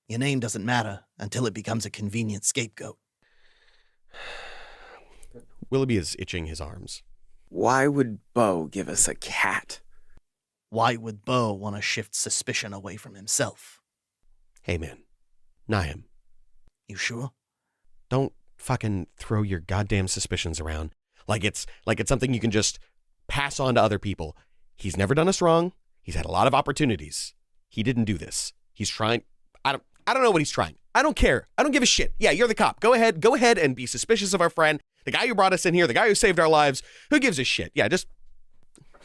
Speaker 4: Your name doesn't matter until it becomes a convenient scapegoat.
Speaker 3: Willoughby is itching his arms.
Speaker 6: Why would Bo give us a cat?
Speaker 4: Why would Bo want to shift suspicion away from himself?
Speaker 3: Hey, man. Not him.
Speaker 4: You sure?
Speaker 3: Don't fucking throw your goddamn suspicions around like it's something you can just pass on to other people. He's never done us wrong. He's had a lot of opportunities. He didn't do this. He's trying. I don't know what he's trying. I don't care. I don't give a shit. Yeah, you're the cop. Go ahead and be suspicious of our friend, the guy who brought us in here, the guy who saved our lives. Who gives a shit? Yeah, just.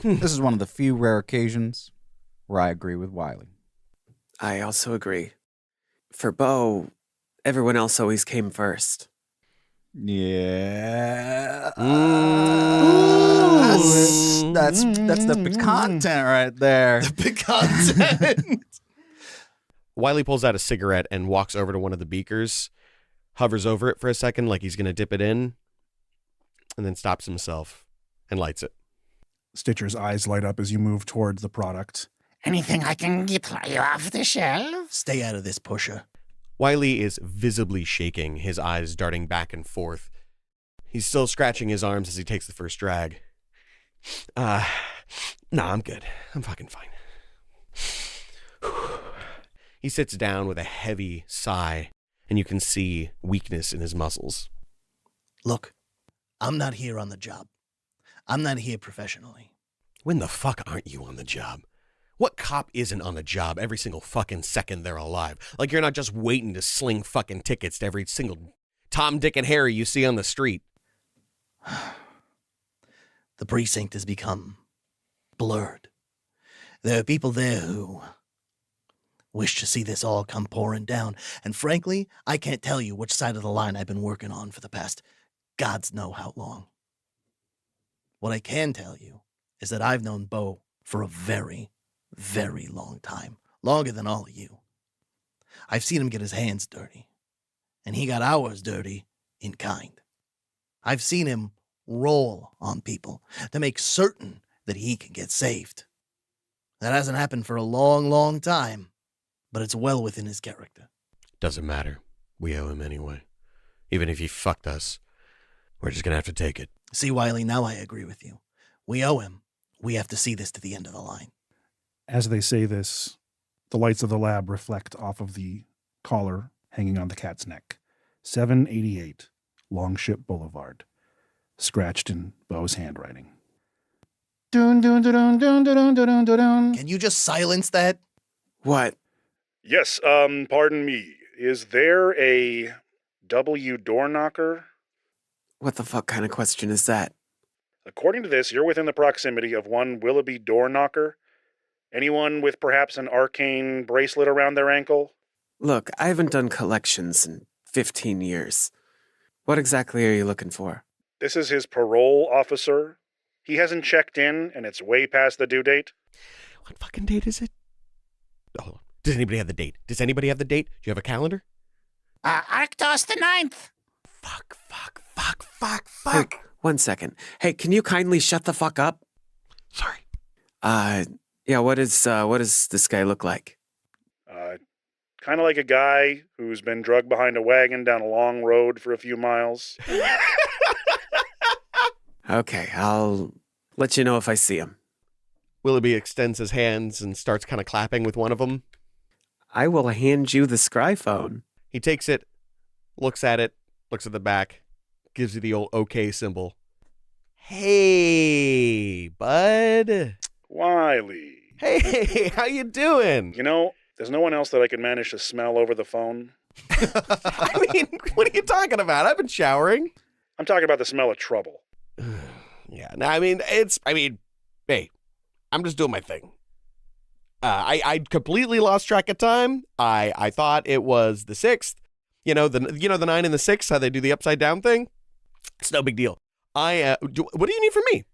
Speaker 5: This is one of the few rare occasions where I agree with Wiley.
Speaker 6: I also agree. For Bo, everyone else always came first.
Speaker 5: Yeah.
Speaker 3: Mm.
Speaker 5: That's the big content right there.
Speaker 4: The big content.
Speaker 3: Wiley pulls out a cigarette and walks over to one of the beakers, hovers over it for a second like he's going to dip it in, and then stops himself and lights it.
Speaker 2: Stitcher's eyes light up as you move towards the product.
Speaker 7: Anything I can get you off the shelf?
Speaker 4: Stay out of this, pusher.
Speaker 3: Wiley is visibly shaking, his eyes darting back and forth. He's still scratching his arms as he takes the first drag. Nah, I'm good. I'm fucking fine. He sits down with a heavy sigh, and you can see weakness in his muscles.
Speaker 4: Look, I'm not here on the job. I'm not here professionally.
Speaker 3: When the fuck aren't you on the job? What cop isn't on the job every single fucking second they're alive? Like you're not just waiting to sling fucking tickets to every single Tom, Dick, and Harry you see on the street.
Speaker 4: The precinct has become blurred. There are people there who wish to see this all come pouring down, and frankly, I can't tell you which side of the line I've been working on for the past gods know how long. What I can tell you is that I've known Bo for a very, very long time, longer than all of you. I've seen him get his hands dirty, and he got ours dirty in kind. I've seen him roll on people to make certain that he can get saved. That hasn't happened for a long, long time, but it's well within his character.
Speaker 3: Doesn't matter. We owe him anyway. Even if he fucked us, we're just gonna have to take it.
Speaker 4: See, Wiley, now I agree with you. We owe him. We have to see this to the end of the line.
Speaker 2: As they say this, the lights of the lab reflect off of the collar hanging on the cat's neck. 788 Longship Boulevard, scratched in Bo's handwriting. Dun, dun, dun, dun, dun, dun, dun, dun, dun.
Speaker 4: Can you just silence that?
Speaker 6: What?
Speaker 1: Yes, pardon me. Is there a W door knocker?
Speaker 6: What the fuck kind of question is that?
Speaker 1: According to this, you're within the proximity of one Willoughby door knocker. Anyone with perhaps an arcane bracelet around their ankle?
Speaker 6: Look, I haven't done collections in 15 years. What exactly are you looking for?
Speaker 1: This is his parole officer. He hasn't checked in, and it's way past the due date.
Speaker 3: What fucking date is it? Oh, does anybody have the date? Does anybody have the date? Do you have a calendar?
Speaker 7: Arctos the 9th.
Speaker 3: Fuck.
Speaker 6: Hey, 1 second. Hey, can you kindly shut the fuck up?
Speaker 3: Sorry.
Speaker 6: Yeah, what does this guy look like?
Speaker 1: Kind of like a guy who's been drugged behind a wagon down a long road for a few miles.
Speaker 6: Okay, I'll let you know if I see him.
Speaker 3: Willoughby extends his hands and starts kind of clapping with one of them.
Speaker 6: I will hand you the scry phone.
Speaker 3: He takes it, looks at it, looks at the back, gives you the old OK symbol. Hey, bud.
Speaker 1: Wiley.
Speaker 3: Hey, how you doing?
Speaker 1: You know, there's no one else that I can manage to smell over the phone.
Speaker 3: I mean, what are you talking about? I've been showering.
Speaker 1: I'm talking about the smell of trouble.
Speaker 3: Yeah, no, hey, I'm just doing my thing. I completely lost track of time. I thought it was the 6th. You know the 9 and the 6, how they do the upside down thing. It's no big deal. What do you need from me?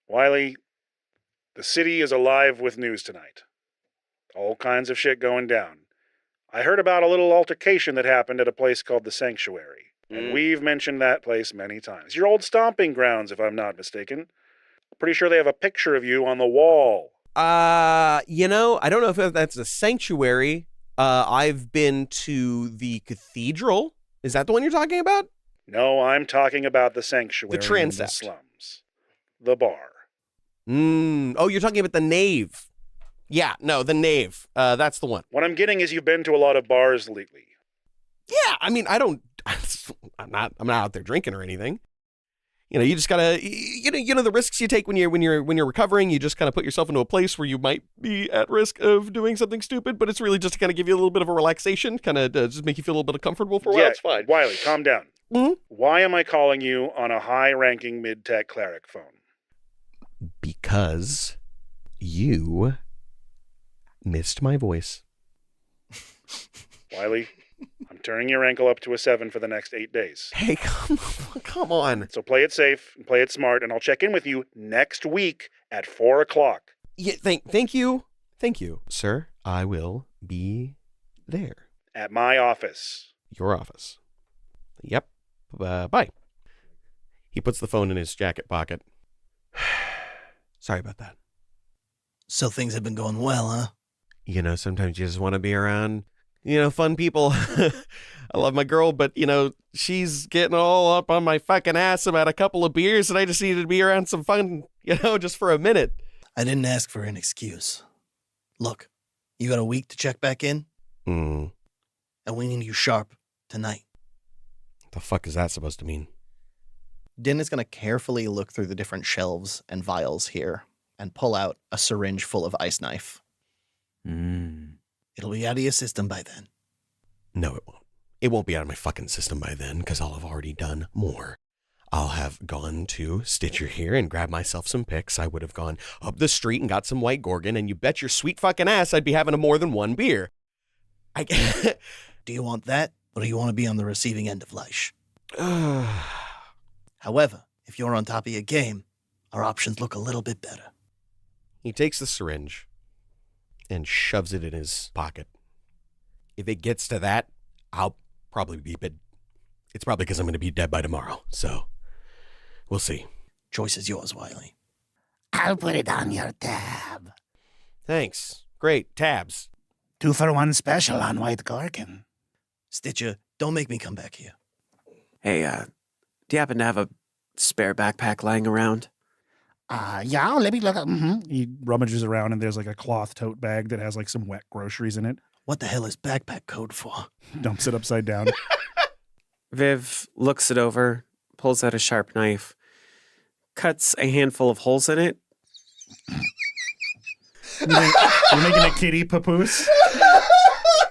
Speaker 1: Wiley, the city is alive with news tonight. All kinds of shit going down. I heard about a little altercation that happened at a place called the Sanctuary. And we've mentioned that place many times. Your old stomping grounds, if I'm not mistaken. Pretty sure they have a picture of you on the wall.
Speaker 3: I don't know if that's a sanctuary. I've been to the cathedral. Is that the one you're talking about?
Speaker 1: No, I'm talking about the Sanctuary
Speaker 3: The
Speaker 1: in
Speaker 3: transept.
Speaker 1: the slums. The bar.
Speaker 3: Oh, you're talking about the nave. Yeah, no, the nave. That's the one.
Speaker 1: What I'm getting is you've been to a lot of bars lately.
Speaker 3: Yeah, I mean, I'm not out there drinking or anything. You know, you just gotta, the risks you take when you're recovering. You just kind of put yourself into a place where you might be at risk of doing something stupid, but it's really just to kind of give you a little bit of a relaxation, kind of just make you feel a little bit comfortable for a while. It's fine.
Speaker 1: Wiley, calm down.
Speaker 3: Mhm.
Speaker 1: Why am I calling you on a high-ranking mid-tech cleric phone?
Speaker 3: Because you missed my voice.
Speaker 1: Wiley, I'm turning your ankle up to a 7 for the next 8 days.
Speaker 3: Hey, come on.
Speaker 1: So play it safe and play it smart, and I'll check in with you next week at 4 o'clock.
Speaker 3: Yeah, thank you, sir. I will be there.
Speaker 1: At my office.
Speaker 3: Your office. Yep. Bye. He puts the phone in his jacket pocket. Sorry about that.
Speaker 4: So things have been going well, huh?
Speaker 3: Sometimes you just want to be around, fun people. I love my girl, but, she's getting all up on my fucking ass about a couple of beers, and I just needed to be around some fun, just for a minute.
Speaker 4: I didn't ask for an excuse. Look, you got a week to check back in, and we need you sharp tonight.
Speaker 3: The fuck is that supposed to mean?
Speaker 4: Din is going to carefully look through the different shelves and vials here and pull out a syringe full of ice knife. It'll be out of your system by then.
Speaker 3: No, it won't. It won't be out of my fucking system by then, because I'll have already done more. I'll have gone to Stitcher here and grabbed myself some picks. I would have gone up the street and got some White Gorgon, and you bet your sweet fucking ass I'd be having a more than one beer.
Speaker 4: Do you want that, or do you want to be on the receiving end of Leish? However, if you're on top of your game, our options look a little bit better.
Speaker 3: He takes the syringe and shoves it in his pocket. If it gets to that, I'll probably beep it. It's probably because I'm going to be dead by tomorrow, so we'll see.
Speaker 4: Choice is yours, Wiley.
Speaker 7: I'll put it on your tab.
Speaker 3: Thanks. Great. Tabs.
Speaker 7: 2 for 1 special on White Gorgon.
Speaker 4: Stitcher, don't make me come back here.
Speaker 6: Hey, do you happen to have a spare backpack lying around?
Speaker 7: Yeah, let me look.
Speaker 2: He rummages around and there's like a cloth tote bag that has like some wet groceries in it.
Speaker 4: What the hell is backpack code for?
Speaker 2: Dumps it upside down.
Speaker 6: Viv looks it over, pulls out a sharp knife, cuts a handful of holes in it.
Speaker 2: You're making a kitty papoose?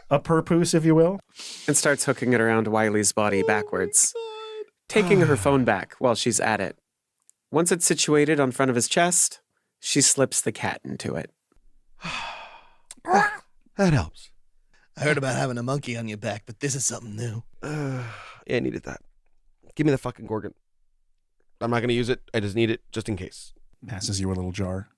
Speaker 2: A purpoose, if you will?
Speaker 6: And starts hooking it around Wiley's body backwards, taking her phone back while she's at it. Once it's situated on front of his chest, she slips the cat into it.
Speaker 3: That helps.
Speaker 4: I heard about having a monkey on your back, but this is something new.
Speaker 3: Yeah, I needed that. Give me the fucking Gorgon. I'm not going to use it. I just need it just in case.
Speaker 2: Passes you a little jar.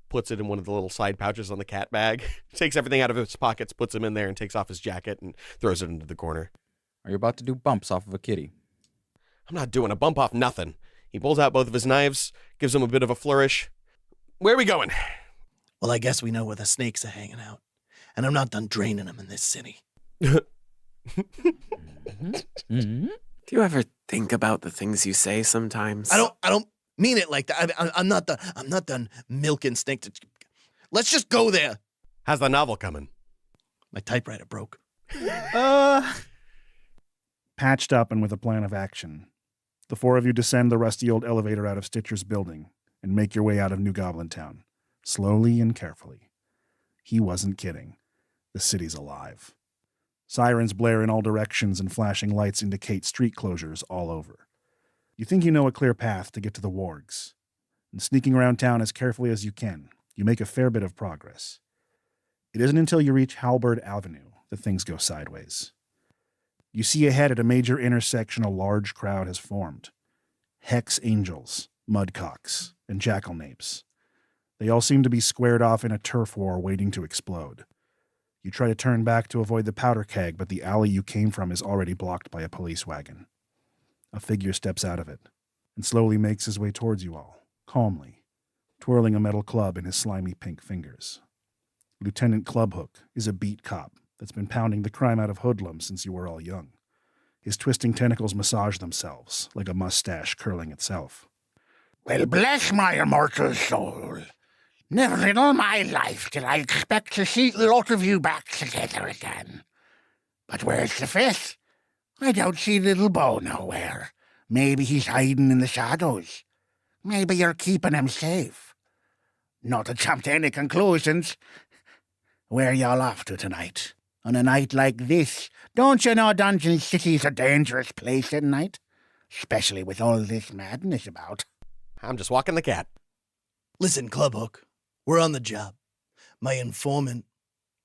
Speaker 3: Puts it in one of the little side pouches on the cat bag. Takes everything out of his pockets, puts them in there, and takes off his jacket and throws it into the corner.
Speaker 5: Are you about to do bumps off of a kitty?
Speaker 3: I'm not doing a bump off nothing. He pulls out both of his knives, gives him a bit of a flourish. Where are we going?
Speaker 4: Well, I guess we know where the snakes are hanging out. And I'm not done draining them in this city.
Speaker 6: Do you ever think about the things you say sometimes?
Speaker 4: I don't mean it like that. I'm not done milking snake. Let's just go there.
Speaker 3: How's the novel coming?
Speaker 4: My typewriter broke.
Speaker 2: Patched up and with a plan of action, the 4 of you descend the rusty old elevator out of Stitcher's building and make your way out of New Goblin Town, slowly and carefully. He wasn't kidding. The city's alive. Sirens blare in all directions and flashing lights indicate street closures all over. You think you know a clear path to get to the wargs, and sneaking around town as carefully as you can, you make a fair bit of progress. It isn't until you reach Halberd Avenue that things go sideways. You see ahead at a major intersection a large crowd has formed. Hex Angels, Mudcocks, and Jackalnapes. They all seem to be squared off in a turf war waiting to explode. You try to turn back to avoid the powder keg, but the alley you came from is already blocked by a police wagon. A figure steps out of it and slowly makes his way towards you all, calmly, twirling a metal club in his slimy pink fingers. Lieutenant Clubhook is a beat cop that's been pounding the crime out of hoodlums since you were all young. His twisting tentacles massage themselves, like a mustache curling itself.
Speaker 7: Well, bless my immortal soul. Never in all my life did I expect to see the lot of you back together again. But where's the 5th? I don't see little Bo nowhere. Maybe he's hiding in the shadows. Maybe you're keeping him safe. Not to jump to any conclusions. Where y'all off to tonight? On a night like this, don't you know Dungeon City's a dangerous place at night? Especially with all this madness about.
Speaker 3: I'm just walking the cat.
Speaker 4: Listen, Clubhook, we're on the job. My informant,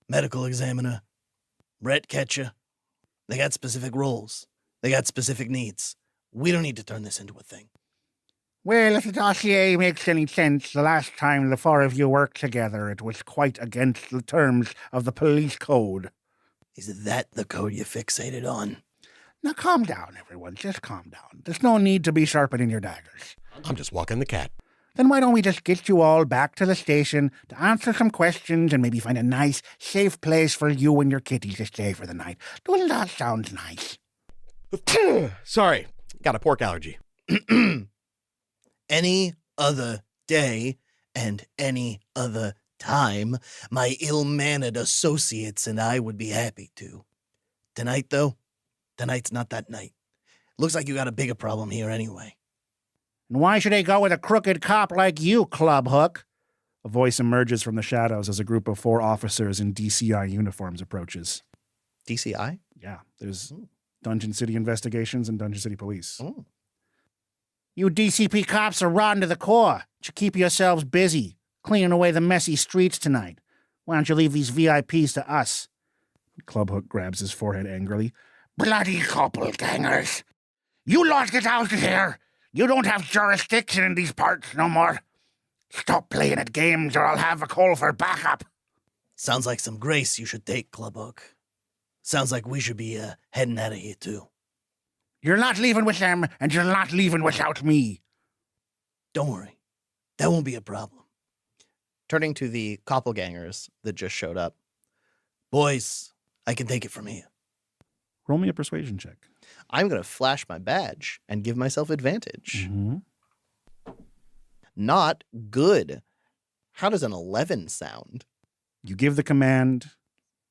Speaker 4: medical examiner, rat catcher, they got specific roles. They got specific needs. We don't need to turn this into a thing.
Speaker 7: Well, if the dossier makes any sense, the last time the 4 of you worked together, it was quite against the terms of the police code.
Speaker 4: Is that the code you're fixated on?
Speaker 7: Now calm down, everyone. Just calm down. There's no need to be sharpening your daggers.
Speaker 3: I'm just walking the cat.
Speaker 7: Then why don't we just get you all back to the station to answer some questions and maybe find a nice, safe place for you and your kitty to stay for the night? Doesn't that sound nice?
Speaker 3: Sorry, got a pork allergy.
Speaker 4: Any other day and any other time, my ill-mannered associates and I would be happy to. Tonight, though, tonight's not that night. Looks like you got a bigger problem here anyway.
Speaker 2: And why should they go with a crooked cop like you, Club Hook? A voice emerges from the shadows as a group of 4 officers in DCI uniforms approaches.
Speaker 4: DCI?
Speaker 2: Yeah, there's Dungeon City Investigations and Dungeon City Police.
Speaker 4: Oh.
Speaker 2: You DCP cops are rotten to the core. You keep yourselves busy, cleaning away the messy streets tonight. Why don't you leave these VIPs to us? Club Hook grabs his forehead angrily.
Speaker 7: Bloody doppelgangers. You lot get out of here. You don't have jurisdiction in these parts no more. Stop playing at games or I'll have a call for backup.
Speaker 4: Sounds like some grace you should take, Club Hook. Sounds like we should be heading out of here, too.
Speaker 7: You're not leaving with them, and you're not leaving without me.
Speaker 4: Don't worry. That won't be a problem. Turning to the Koppelgangers that just showed up. Boys, I can take it from here.
Speaker 2: Roll me a persuasion check.
Speaker 4: I'm going to flash my badge and give myself advantage.
Speaker 2: Mm-hmm.
Speaker 4: Not good. How does an 11 sound?
Speaker 2: You give the command.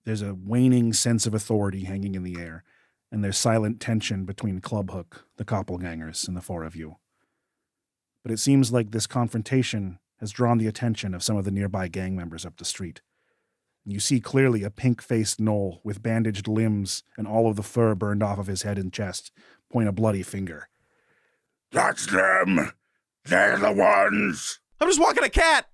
Speaker 2: There's a waning sense of authority hanging in the air, and there's silent tension between Club Hook, the Koppelgangers, and the 4 of you. But it seems like this confrontation has drawn the attention of some of the nearby gang members up the street. And you see clearly a pink-faced Knoll with bandaged limbs and all of the fur burned off of his head and chest point a bloody finger.
Speaker 7: That's them. They're the ones.
Speaker 3: I'm just walking a cat.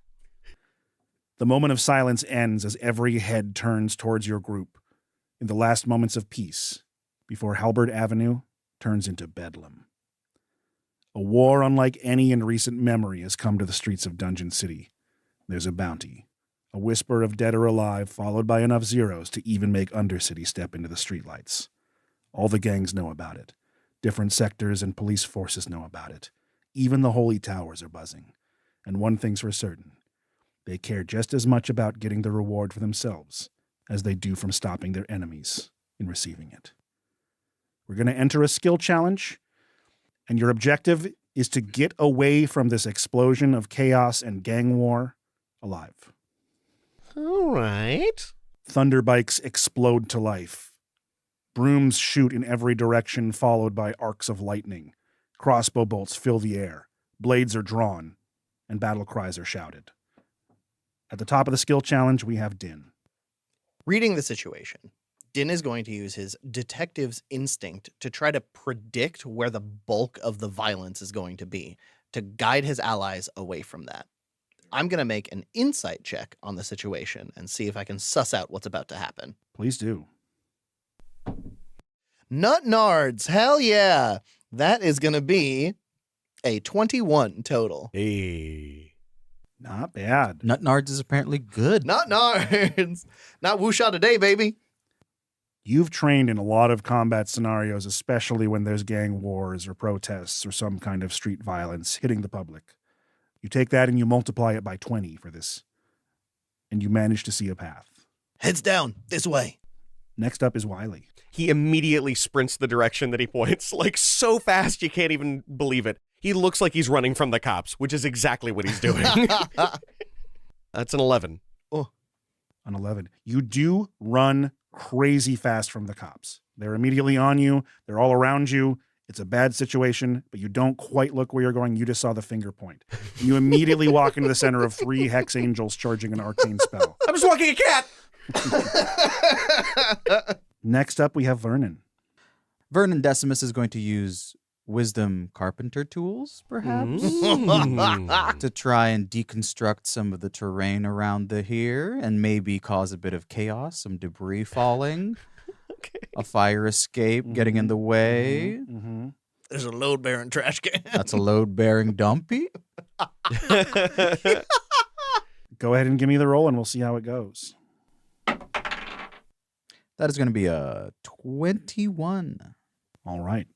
Speaker 2: The moment of silence ends as every head turns towards your group in the last moments of peace before Halberd Avenue turns into bedlam. A war unlike any in recent memory has come to the streets of Dungeon City. There's a bounty, a whisper of dead or alive followed by enough zeros to even make Undercity step into the streetlights. All the gangs know about it. Different sectors and police forces know about it. Even the Holy Towers are buzzing. And one thing's for certain. They care just as much about getting the reward for themselves as they do from stopping their enemies in receiving it. We're going to enter a skill challenge, and your objective is to get away from this explosion of chaos and gang war alive.
Speaker 3: All right.
Speaker 2: Thunder bikes explode to life. Brooms shoot in every direction, followed by arcs of lightning. Crossbow bolts fill the air. Blades are drawn, and battle cries are shouted. At the top of the skill challenge, we have Din.
Speaker 4: Reading the situation, Din is going to use his detective's instinct to try to predict where the bulk of the violence is going to be, to guide his allies away from that. I'm going to make an insight check on the situation and see if I can suss out what's about to happen.
Speaker 2: Please do.
Speaker 4: Nut Nards, hell yeah! That is going to be a 21 total.
Speaker 3: Hey.
Speaker 2: Not bad.
Speaker 5: Nutnards is apparently good.
Speaker 4: Nut Nards! Not whoosha today, baby!
Speaker 2: You've trained in a lot of combat scenarios, especially when there's gang wars or protests or some kind of street violence hitting the public. You take that and you multiply it by 20 for this, and you manage to see a path.
Speaker 4: Heads down, this way.
Speaker 2: Next up is Wiley.
Speaker 3: He immediately sprints the direction that he points, like so fast you can't even believe it. He looks like he's running from the cops, which is exactly what he's doing. That's an 11.
Speaker 2: An 11. You do run crazy fast from the cops. They're immediately on you. They're all around you. It's a bad situation, but you don't quite look where you're going. You just saw the finger point. You immediately walk into the center of 3 hex angels charging an arcane spell.
Speaker 3: I'm just walking a cat.
Speaker 2: Next up, we have Vernon.
Speaker 5: Vernon Decimus is going to use wisdom carpenter tools, perhaps, to try and deconstruct some of the terrain around the here and maybe cause a bit of chaos, some debris falling, a fire escape getting in the way.
Speaker 4: There's a load-bearing trash can.
Speaker 5: That's a load-bearing dumpy.
Speaker 2: Go ahead and give me the roll and we'll see how it goes.
Speaker 5: That is going to be a 21.
Speaker 2: All right.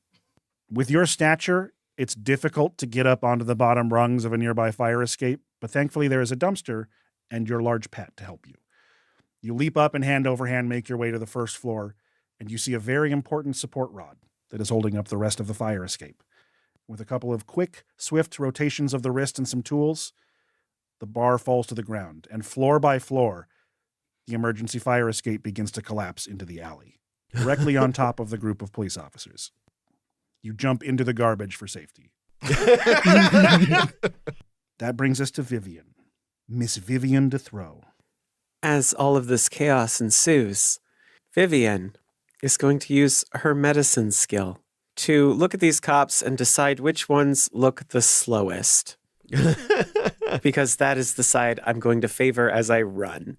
Speaker 2: With your stature, it's difficult to get up onto the bottom rungs of a nearby fire escape, but thankfully there is a dumpster and your large pet to help you. You leap up and hand over hand make your way to the first floor, and you see a very important support rod that is holding up the rest of the fire escape. With a couple of quick, swift rotations of the wrist and some tools, the bar falls to the ground, and floor by floor, the emergency fire escape begins to collapse into the alley, directly on top of the group of police officers. You jump into the garbage for safety. That brings us to Vivian. Miss Vivian DeThrow.
Speaker 6: As all of this chaos ensues, Vivian is going to use her medicine skill to look at these cops and decide which ones look the slowest. Because that is the side I'm going to favor as I run.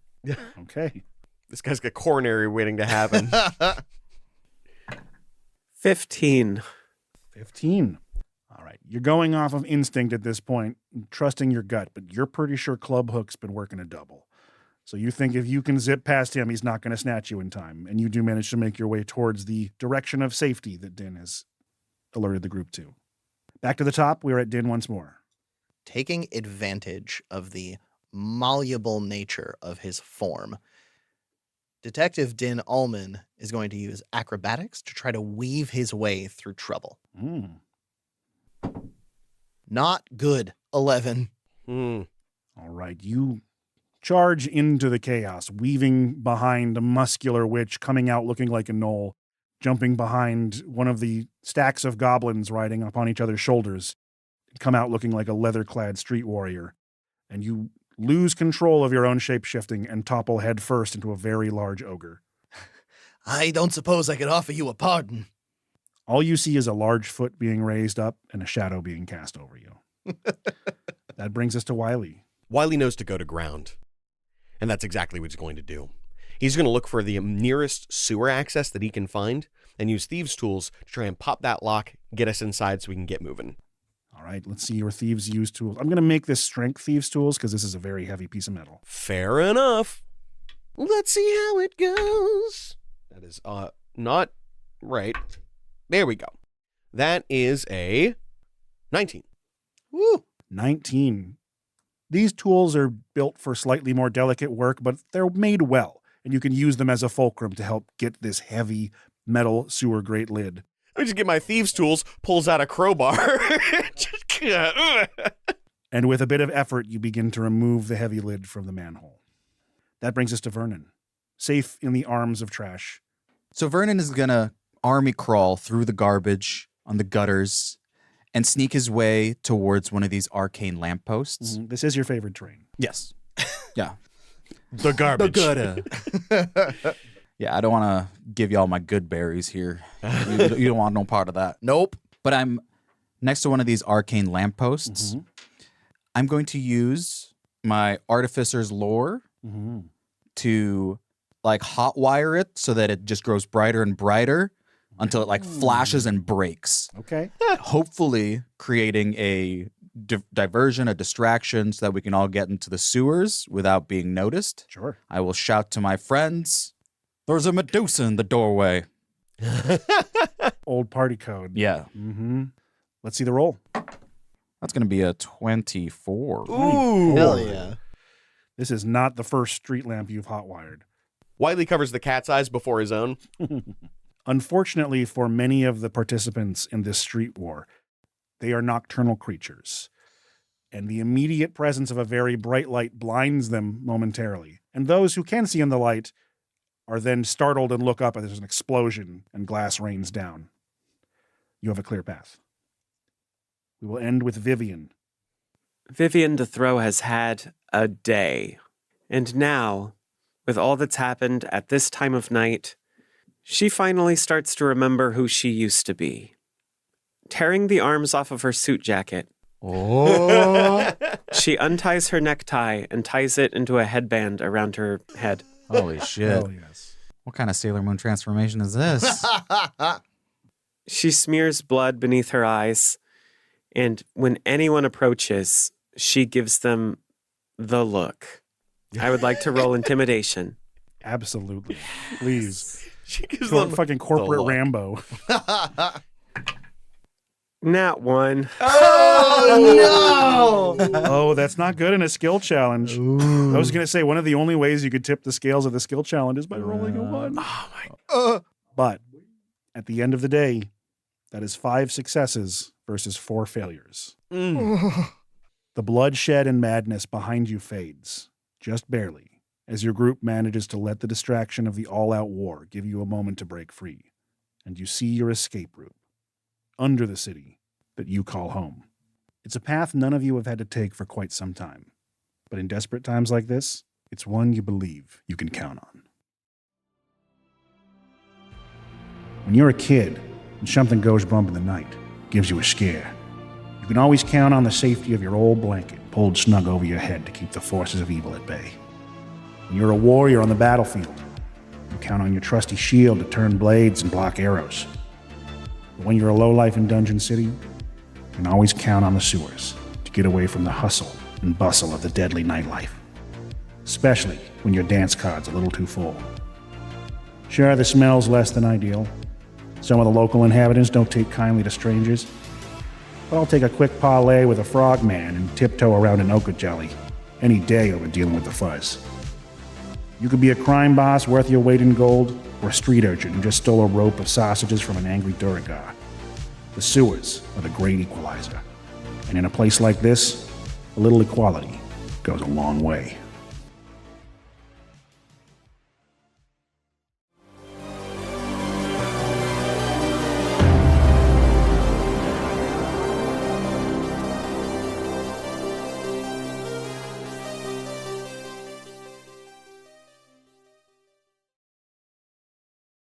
Speaker 2: Okay.
Speaker 3: This guy's got coronary waiting to happen.
Speaker 6: 15.
Speaker 2: 15. All right. You're going off of instinct at this point, trusting your gut, but you're pretty sure Club Hook's been working a double. So you think if you can zip past him, he's not going to snatch you in time. And you do manage to make your way towards the direction of safety that Din has alerted the group to. Back to the top, we're at Din once more.
Speaker 4: Taking advantage of the malleable nature of his form, Detective Din Ullman is going to use acrobatics to try to weave his way through trouble. Not good. 11.
Speaker 2: All right. You charge into the chaos, weaving behind a muscular witch, coming out looking like a gnoll, jumping behind one of the stacks of goblins riding upon each other's shoulders, come out looking like a leather-clad street warrior. And you lose control of your own shape-shifting and topple head first into a very large ogre.
Speaker 4: I don't suppose I could offer you a pardon.
Speaker 2: All you see is a large foot being raised up and a shadow being cast over you. That brings us to Wiley.
Speaker 3: Wiley knows to go to ground. And that's exactly what he's going to do. He's going to look for the nearest sewer access that he can find and use thieves' tools to try and pop that lock, get us inside so we can get moving.
Speaker 2: All right, let's see your thieves use tools. I'm going to make this strength thieves tools because this is a very heavy piece of metal.
Speaker 3: Fair enough. Let's see how it goes. That is not right. There we go. That is a 19.
Speaker 4: Woo!
Speaker 2: 19. These tools are built for slightly more delicate work, but they're made well, and you can use them as a fulcrum to help get this heavy metal sewer grate lid.
Speaker 3: I just get my thieves' tools, pulls out a crowbar.
Speaker 2: And with a bit of effort, you begin to remove the heavy lid from the manhole. That brings us to Vernon, safe in the arms of trash.
Speaker 5: So Vernon is going to army crawl through the garbage on the gutters and sneak his way towards one of these arcane lampposts.
Speaker 2: This is your favorite terrain.
Speaker 5: Yes. Yeah.
Speaker 3: The garbage.
Speaker 5: Yeah, I don't want to give y'all my good berries here. You don't want no part of that.
Speaker 4: Nope.
Speaker 5: But I'm next to one of these arcane lampposts. I'm going to use my artificer's lore to like hotwire it so that it just grows brighter and brighter until it like flashes and breaks.
Speaker 2: Okay.
Speaker 5: Hopefully creating a diversion, a distraction so that we can all get into the sewers without being noticed.
Speaker 2: Sure.
Speaker 5: I will shout to my friends, "There's a Medusa in the doorway."
Speaker 2: Old party code.
Speaker 5: Yeah.
Speaker 2: Let's see the roll.
Speaker 5: That's going to be a 24.
Speaker 3: Ooh.
Speaker 4: Hell yeah.
Speaker 2: This is not the first street lamp you've hotwired.
Speaker 3: Wiley covers the cat's eyes before his own.
Speaker 2: Unfortunately for many of the participants in this street war, they are nocturnal creatures, and the immediate presence of a very bright light blinds them momentarily. And those who can see in the light are then startled and look up, and there's an explosion, and glass rains down. You have a clear path. We will end with Vivian.
Speaker 6: Vivian DeThrow has had a day. And now, with all that's happened at this time of night, she finally starts to remember who she used to be. Tearing the arms off of her suit jacket, she unties her necktie and ties it into a headband around her head.
Speaker 5: Holy shit.
Speaker 2: Oh, yes.
Speaker 5: What kind of Sailor Moon transformation is this?
Speaker 6: She smears blood beneath her eyes, and when anyone approaches, she gives them the look. I would like to roll intimidation.
Speaker 2: Absolutely. Please.
Speaker 3: She gives
Speaker 2: Go
Speaker 3: them
Speaker 2: fucking
Speaker 3: the
Speaker 2: corporate
Speaker 3: look.
Speaker 2: Rambo.
Speaker 6: Nat 1.
Speaker 4: Oh, no!
Speaker 2: Oh, that's not good in a skill challenge. I was going to say one of the only ways you could tip the scales of the skill challenge is by rolling a 1. But at the end of the day, that is 5 successes versus 4 failures. The bloodshed and madness behind you fades, just barely, as your group manages to let the distraction of the all-out war give you a moment to break free, and you see your escape route under the city that you call home. It's a path none of you have had to take for quite some time. But in desperate times like this, it's one you believe you can count on. When you're a kid and something goes bump in the night, gives you a scare, you can always count on the safety of your old blanket pulled snug over your head to keep the forces of evil at bay. When you're a warrior on the battlefield, you count on your trusty shield to turn blades and block arrows. But when you're a lowlife in Dungeon City, you can always count on the sewers to get away from the hustle and bustle of the deadly nightlife, especially when your dance card's a little too full. Sure, the smell's less than ideal. Some of the local inhabitants don't take kindly to strangers, but I'll take a quick parlay with a frogman and tiptoe around an ochre jelly any day over dealing with the fuzz. You could be a crime boss worth your weight in gold, or a street urchin who just stole a rope of sausages from an angry Duragar. The sewers are the great equalizer, and in a place like this, a little equality goes a long way.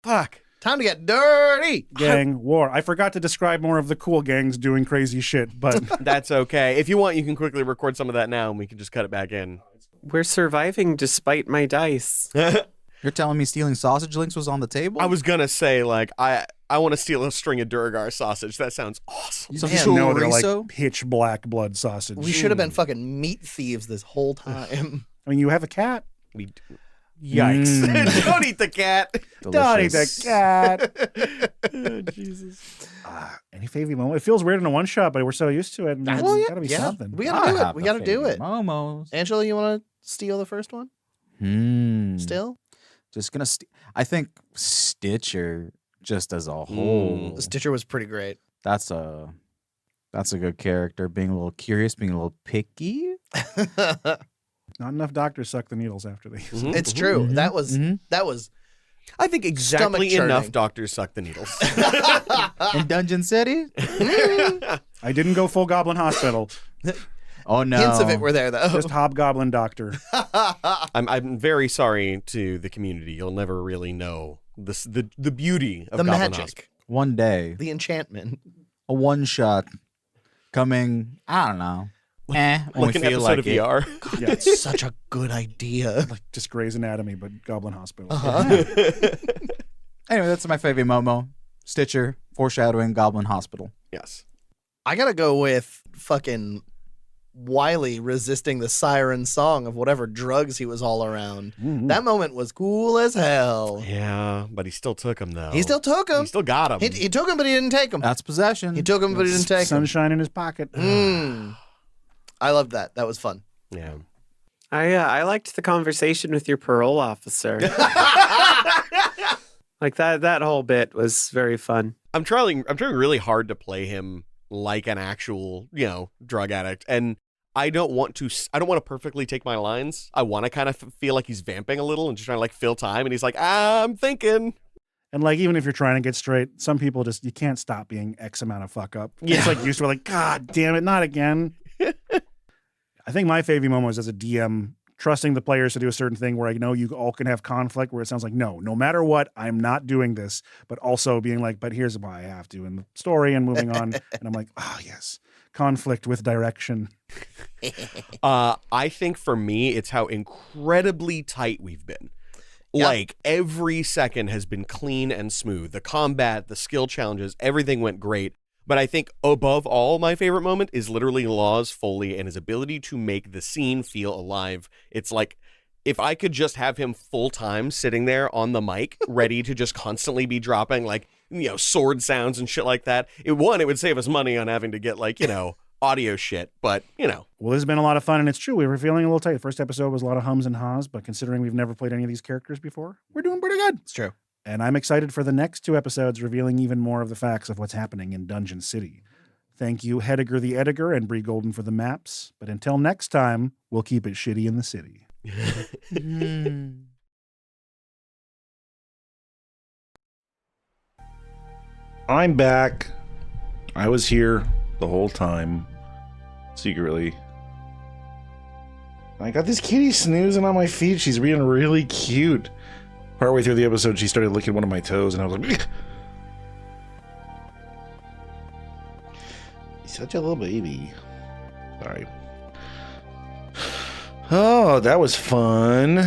Speaker 3: Fuck.
Speaker 4: Time to get dirty.
Speaker 2: Gang war. I forgot to describe more of the cool gangs doing crazy shit, but
Speaker 3: That's okay. If you want, you can quickly record some of that now and we can just cut it back in.
Speaker 6: We're surviving despite my dice.
Speaker 5: You're telling me stealing sausage links was on the table?
Speaker 3: I was gonna say, like, I want to steal a string of Duragar sausage. That sounds awesome.
Speaker 5: Some
Speaker 4: Man,
Speaker 2: no, they're like
Speaker 5: chorizo?
Speaker 2: pitch black blood sausage.
Speaker 4: We should have been fucking meat thieves this whole time.
Speaker 2: I mean, you have a cat.
Speaker 3: Yikes. Don't eat the cat.
Speaker 2: Don't eat
Speaker 5: Delicious.
Speaker 2: the cat.
Speaker 3: Oh, Jesus.
Speaker 2: Any favorite moment? It feels weird in a one shot, but we're so used to it. And
Speaker 4: Well,
Speaker 2: it's
Speaker 4: yeah,
Speaker 2: gotta be
Speaker 4: yeah.
Speaker 2: something.
Speaker 4: We gotta do it. We gotta do it.
Speaker 5: Momos.
Speaker 4: Angela, you want to steal the first one? Still?
Speaker 5: Just gonna. I think Stitcher, just as a whole,
Speaker 4: Stitcher was pretty great.
Speaker 5: that's a good character. Being a little curious, being a little picky.
Speaker 2: Not enough doctors suck the needles after they.
Speaker 4: It's true. That was
Speaker 3: I think exactly
Speaker 4: Stomach-churning.
Speaker 3: enough doctors suck the needles.
Speaker 5: In Dungeon City.
Speaker 2: I didn't go full Goblin Hospital.
Speaker 5: Oh no!
Speaker 4: hints of it were there though.
Speaker 2: Just Hobgoblin Doctor.
Speaker 3: I'm very sorry to the community. You'll never really know the beauty of
Speaker 4: the
Speaker 3: Goblin
Speaker 4: magic,
Speaker 3: Hospital.
Speaker 5: One day,
Speaker 4: the enchantment.
Speaker 5: a one shot coming. I don't know. When
Speaker 3: Like
Speaker 5: we
Speaker 3: an
Speaker 5: feel
Speaker 3: episode
Speaker 5: like
Speaker 3: of
Speaker 5: it.
Speaker 3: VR.
Speaker 2: Yeah,
Speaker 4: It's such a good idea.
Speaker 2: like just Grey's Anatomy, but Goblin Hospital.
Speaker 5: Anyway, that's my favorite Momo. Stitcher, foreshadowing Goblin Hospital.
Speaker 3: Yes.
Speaker 4: I gotta go with fucking Wiley resisting the siren song of whatever drugs he was all around.
Speaker 2: Mhm.
Speaker 4: That moment was cool as hell.
Speaker 3: Yeah, but he still took him though.
Speaker 4: He still took him.
Speaker 3: He still got him.
Speaker 4: He took him, but he didn't take him.
Speaker 5: That's possession.
Speaker 4: He took him, but he didn't take him.
Speaker 2: Sunshine in his pocket.
Speaker 4: I loved that. That was fun.
Speaker 3: Yeah.
Speaker 6: I liked the conversation with your parole officer. Like that whole bit was very fun.
Speaker 3: I'm trying really hard to play him like an actual, drug addict. And I don't want to perfectly take my lines. I want to kind of feel like he's vamping a little and just trying to like fill time. And he's like, I'm thinking.
Speaker 2: And like, even if you're trying to get straight, some people just, you can't stop being X amount of fuck up.
Speaker 3: Yeah.
Speaker 2: It's like used to like, God damn it, not again. I think my favorite moment was as a DM trusting the players to do a certain thing where I know you all can have conflict where it sounds like, no matter what, I'm not doing this, but also being like, but here's why I have to in the story and moving on. And I'm like, yes, conflict with direction.
Speaker 3: I think for me, it's how incredibly tight we've been.
Speaker 4: Yeah.
Speaker 3: Like every second has been clean and smooth. The combat, the skill challenges, everything went great. But I think above all, my favorite moment is literally Laws Foley and his ability to make the scene feel alive. It's like, if I could just have him full time sitting there on the mic, ready to just constantly be dropping like, sword sounds and shit like that. It would save us money on having to get like, audio shit, but
Speaker 2: Well, this has been a lot of fun, and it's true. We were feeling a little tight. The first episode was a lot of hums and haws, but considering we've never played any of these characters before, we're doing pretty good.
Speaker 4: It's true.
Speaker 2: And I'm excited for the next 2 episodes, revealing even more of the facts of what's happening in Dungeon City. Thank you, Hediger the Ediger and Bree Golden for the maps. But until next time, we'll keep it shitty in the city.
Speaker 1: I'm back. I was here the whole time. secretly. I got this kitty snoozing on my feet. She's being really cute. Partway through the episode, she started licking one of my toes, and I was like, he's such a little baby. Sorry. Oh, that was fun.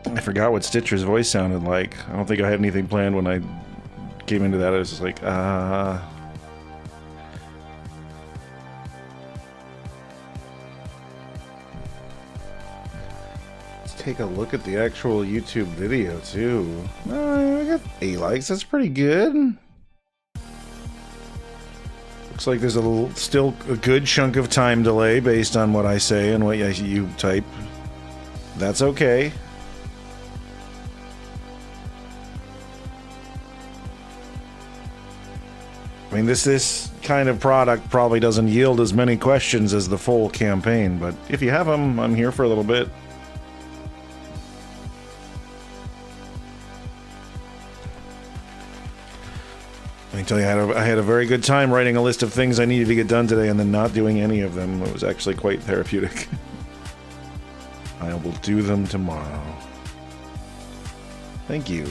Speaker 1: I forgot what Stitcher's voice sounded like. I don't think I had anything planned when I came into that. I was just like, take a look at the actual YouTube video too. I got 8 likes. That's pretty good. Looks like there's still a good chunk of time delay based on what I say and what you type. That's okay. I mean, this kind of product probably doesn't yield as many questions as the full campaign, but if you have them, I'm here for a little bit. I can tell you, I had a very good time writing a list of things I needed to get done today and then not doing any of them. It was actually quite therapeutic. I will do them tomorrow. Thank you.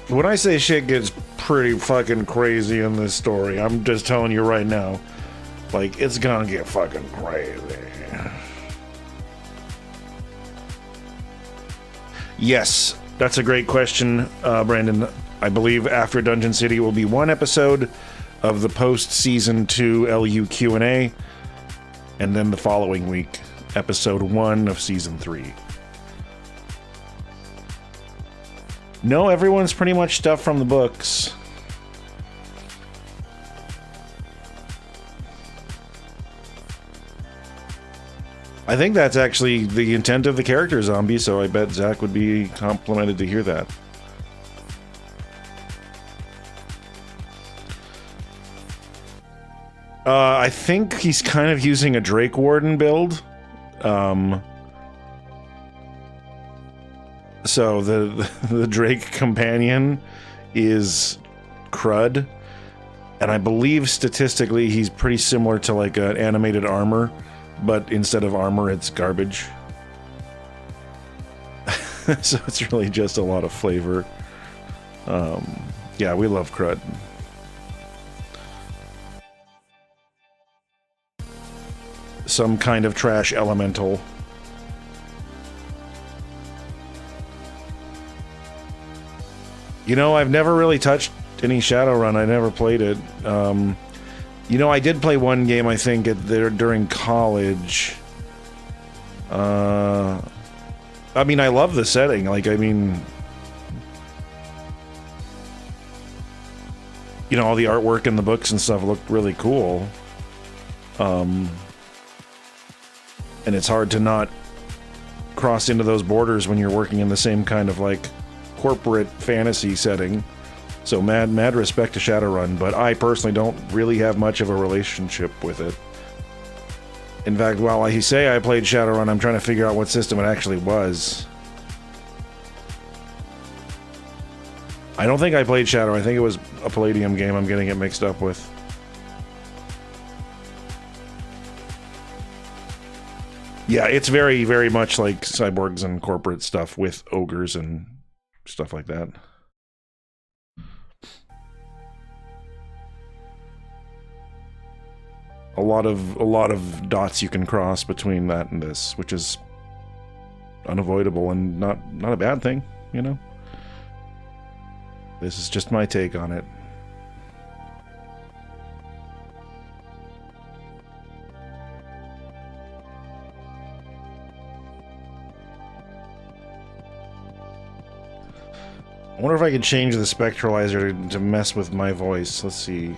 Speaker 1: When I say shit gets pretty fucking crazy in this story, I'm just telling you right now. Like, it's gonna get fucking crazy. Yes, that's a great question, Brandon. I believe after Dungeon City will be one episode of the post-season 2 LU Q&A, and then the following week, episode 1 of season 3. No, everyone's pretty much stuff from the books. I think that's actually the intent of the character zombie, so I bet Zach would be complimented to hear that. I think he's kind of using a Drake Warden build. So the Drake companion is Crud, and I believe statistically he's pretty similar to like an animated armor, but instead of armor it's garbage. So it's really just a lot of flavor. Yeah, we love Crud. Some kind of trash elemental. You know, I've never really touched any Shadowrun. I never played it. You know, I did play one game, I think, during college. I mean, I love the setting. Like, I mean, you know, all the artwork and the books and stuff looked really cool. And it's hard to not cross into those borders when you're working in the same kind of, like, corporate fantasy setting. So mad respect to Shadowrun, but I personally don't really have much of a relationship with it. In fact, while I say I played Shadowrun, I'm trying to figure out what system it actually was. I don't think I played Shadowrun. I think it was a Palladium game I'm getting it mixed up with. Yeah, it's very, very much like cyborgs and corporate stuff with ogres and stuff like that. A lot of dots you can cross between that and this, which is unavoidable and not a bad thing, you know? This is just my take on it. I wonder if I could change the spectralizer to mess with my voice. Let's see.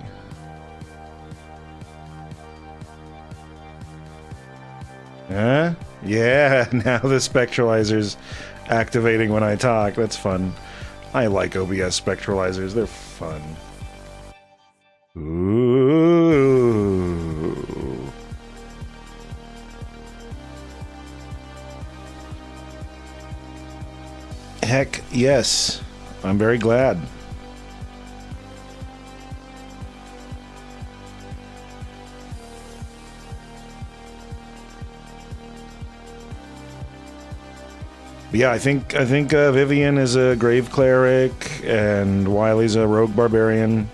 Speaker 1: Huh? Yeah, now the spectralizer's activating when I talk. That's fun. I like OBS spectralizers. They're fun. Ooh. Heck yes. I'm very glad. Yeah, I think Vivian is a grave cleric, and Wiley's a rogue barbarian.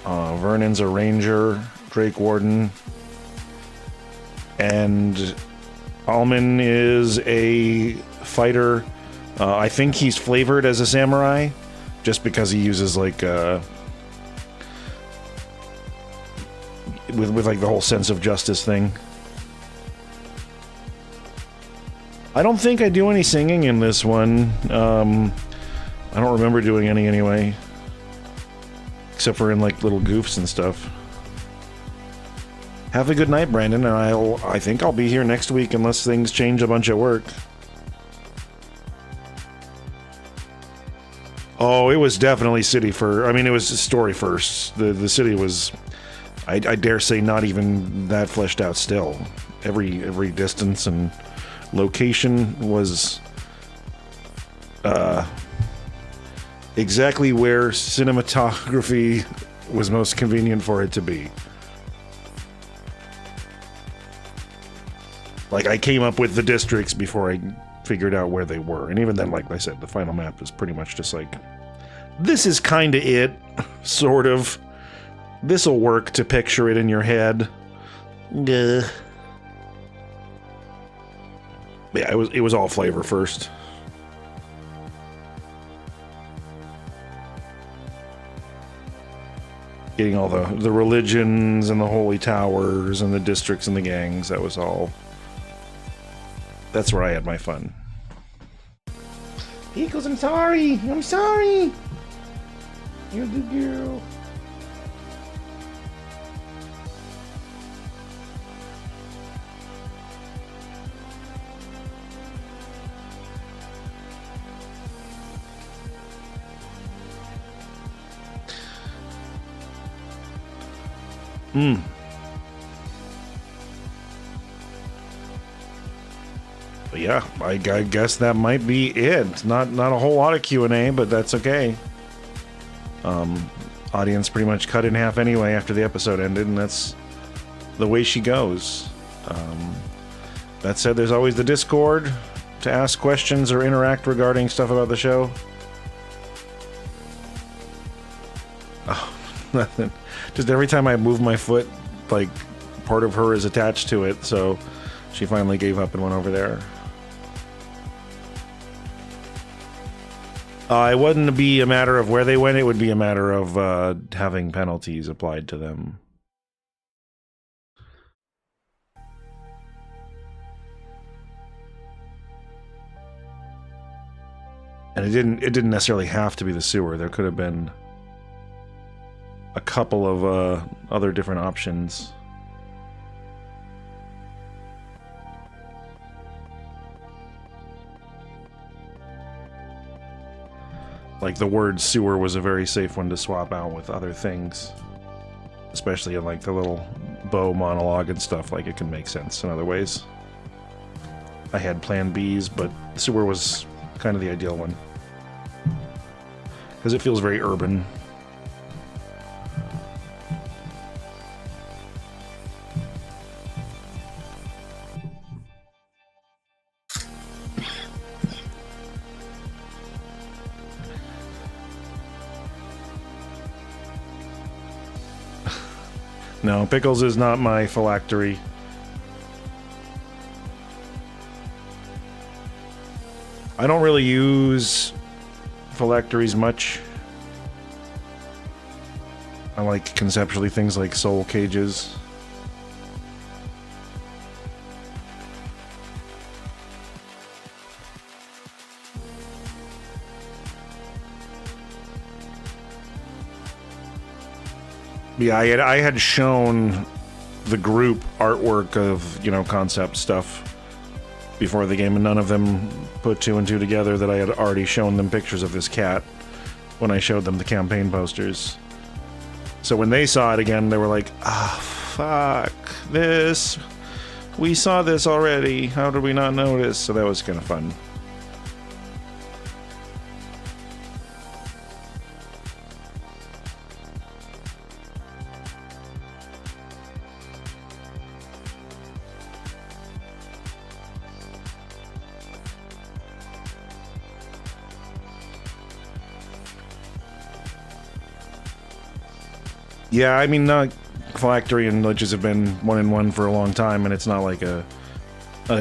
Speaker 1: Vernon's a ranger, Drake Warden, and Alman is a fighter. I think he's flavored as a samurai, just because he uses like with like the whole sense of justice thing. I don't think I do any singing in this one. I don't remember doing any anyway. Except for in like little goofs and stuff. Have a good night, Brandon, and I think I'll be here next week unless things change a bunch at work. Oh, it was definitely city first. I mean, it was story first. The city was, I dare say, not even that fleshed out still. Every distance and location was exactly where cinematography was most convenient for it to be. Like, I came up with the districts before I figured out where they were. And even then, like I said, the final map is pretty much just like, this is kind of it, sort of. This'll work to picture it in your head. Duh. Yeah, it was all flavor first. Getting all the religions and the holy towers and the districts and the gangs, that was all. That's where I had my fun. Pickles, I'm sorry! I'm sorry! You're the girl. But yeah, I guess that might be it. Not a whole lot of Q&A, but that's okay. Audience pretty much cut in half anyway after the episode ended, and that's the way she goes. That said, there's always the Discord to ask questions or interact regarding stuff about the show. Oh, nothing. Just every time I move my foot, like, part of her is attached to it, so she finally gave up and went over there. It wouldn't be a matter of where they went, it would be a matter of having penalties applied to them. And it didn't necessarily have to be the sewer. There could have been a couple of other different options. Like, the word sewer was a very safe one to swap out with other things. Especially in, like, the little bow monologue and stuff. Like, it can make sense in other ways. I had plan Bs, but sewer was kind of the ideal one. Because it feels very urban. No, Pickles is not my phylactery. I don't really use phylacteries much. I like conceptually things like soul cages. Yeah, I had shown the group artwork of, you know, concept stuff before the game, and none of them put two and two together that I had already shown them pictures of this cat when I showed them the campaign posters. So when they saw it again, they were like, ah, fuck, this. We saw this already. How did we not notice? So that was kind of fun. Yeah, I mean, phylactery and liches have been 1-in-1 for a long time, and it's not like a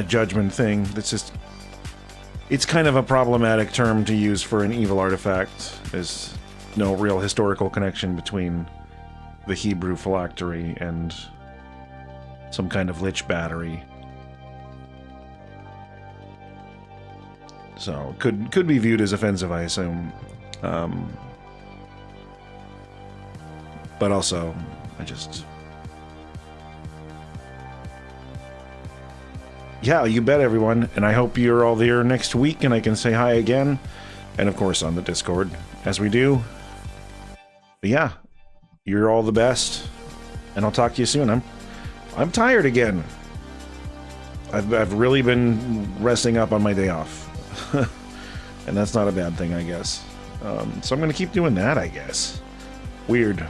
Speaker 1: judgment thing. It's just, it's kind of a problematic term to use for an evil artifact. There's no real historical connection between the Hebrew phylactery and some kind of lich battery. So, could be viewed as offensive, I assume. But also, yeah, you bet, everyone. And I hope you're all there next week and I can say hi again. And of course on the Discord, as we do. But yeah, you're all the best. And I'll talk to you soon. I'm tired again. I've really been resting up on my day off. And that's not a bad thing, I guess. So I'm going to keep doing that, I guess. Weird.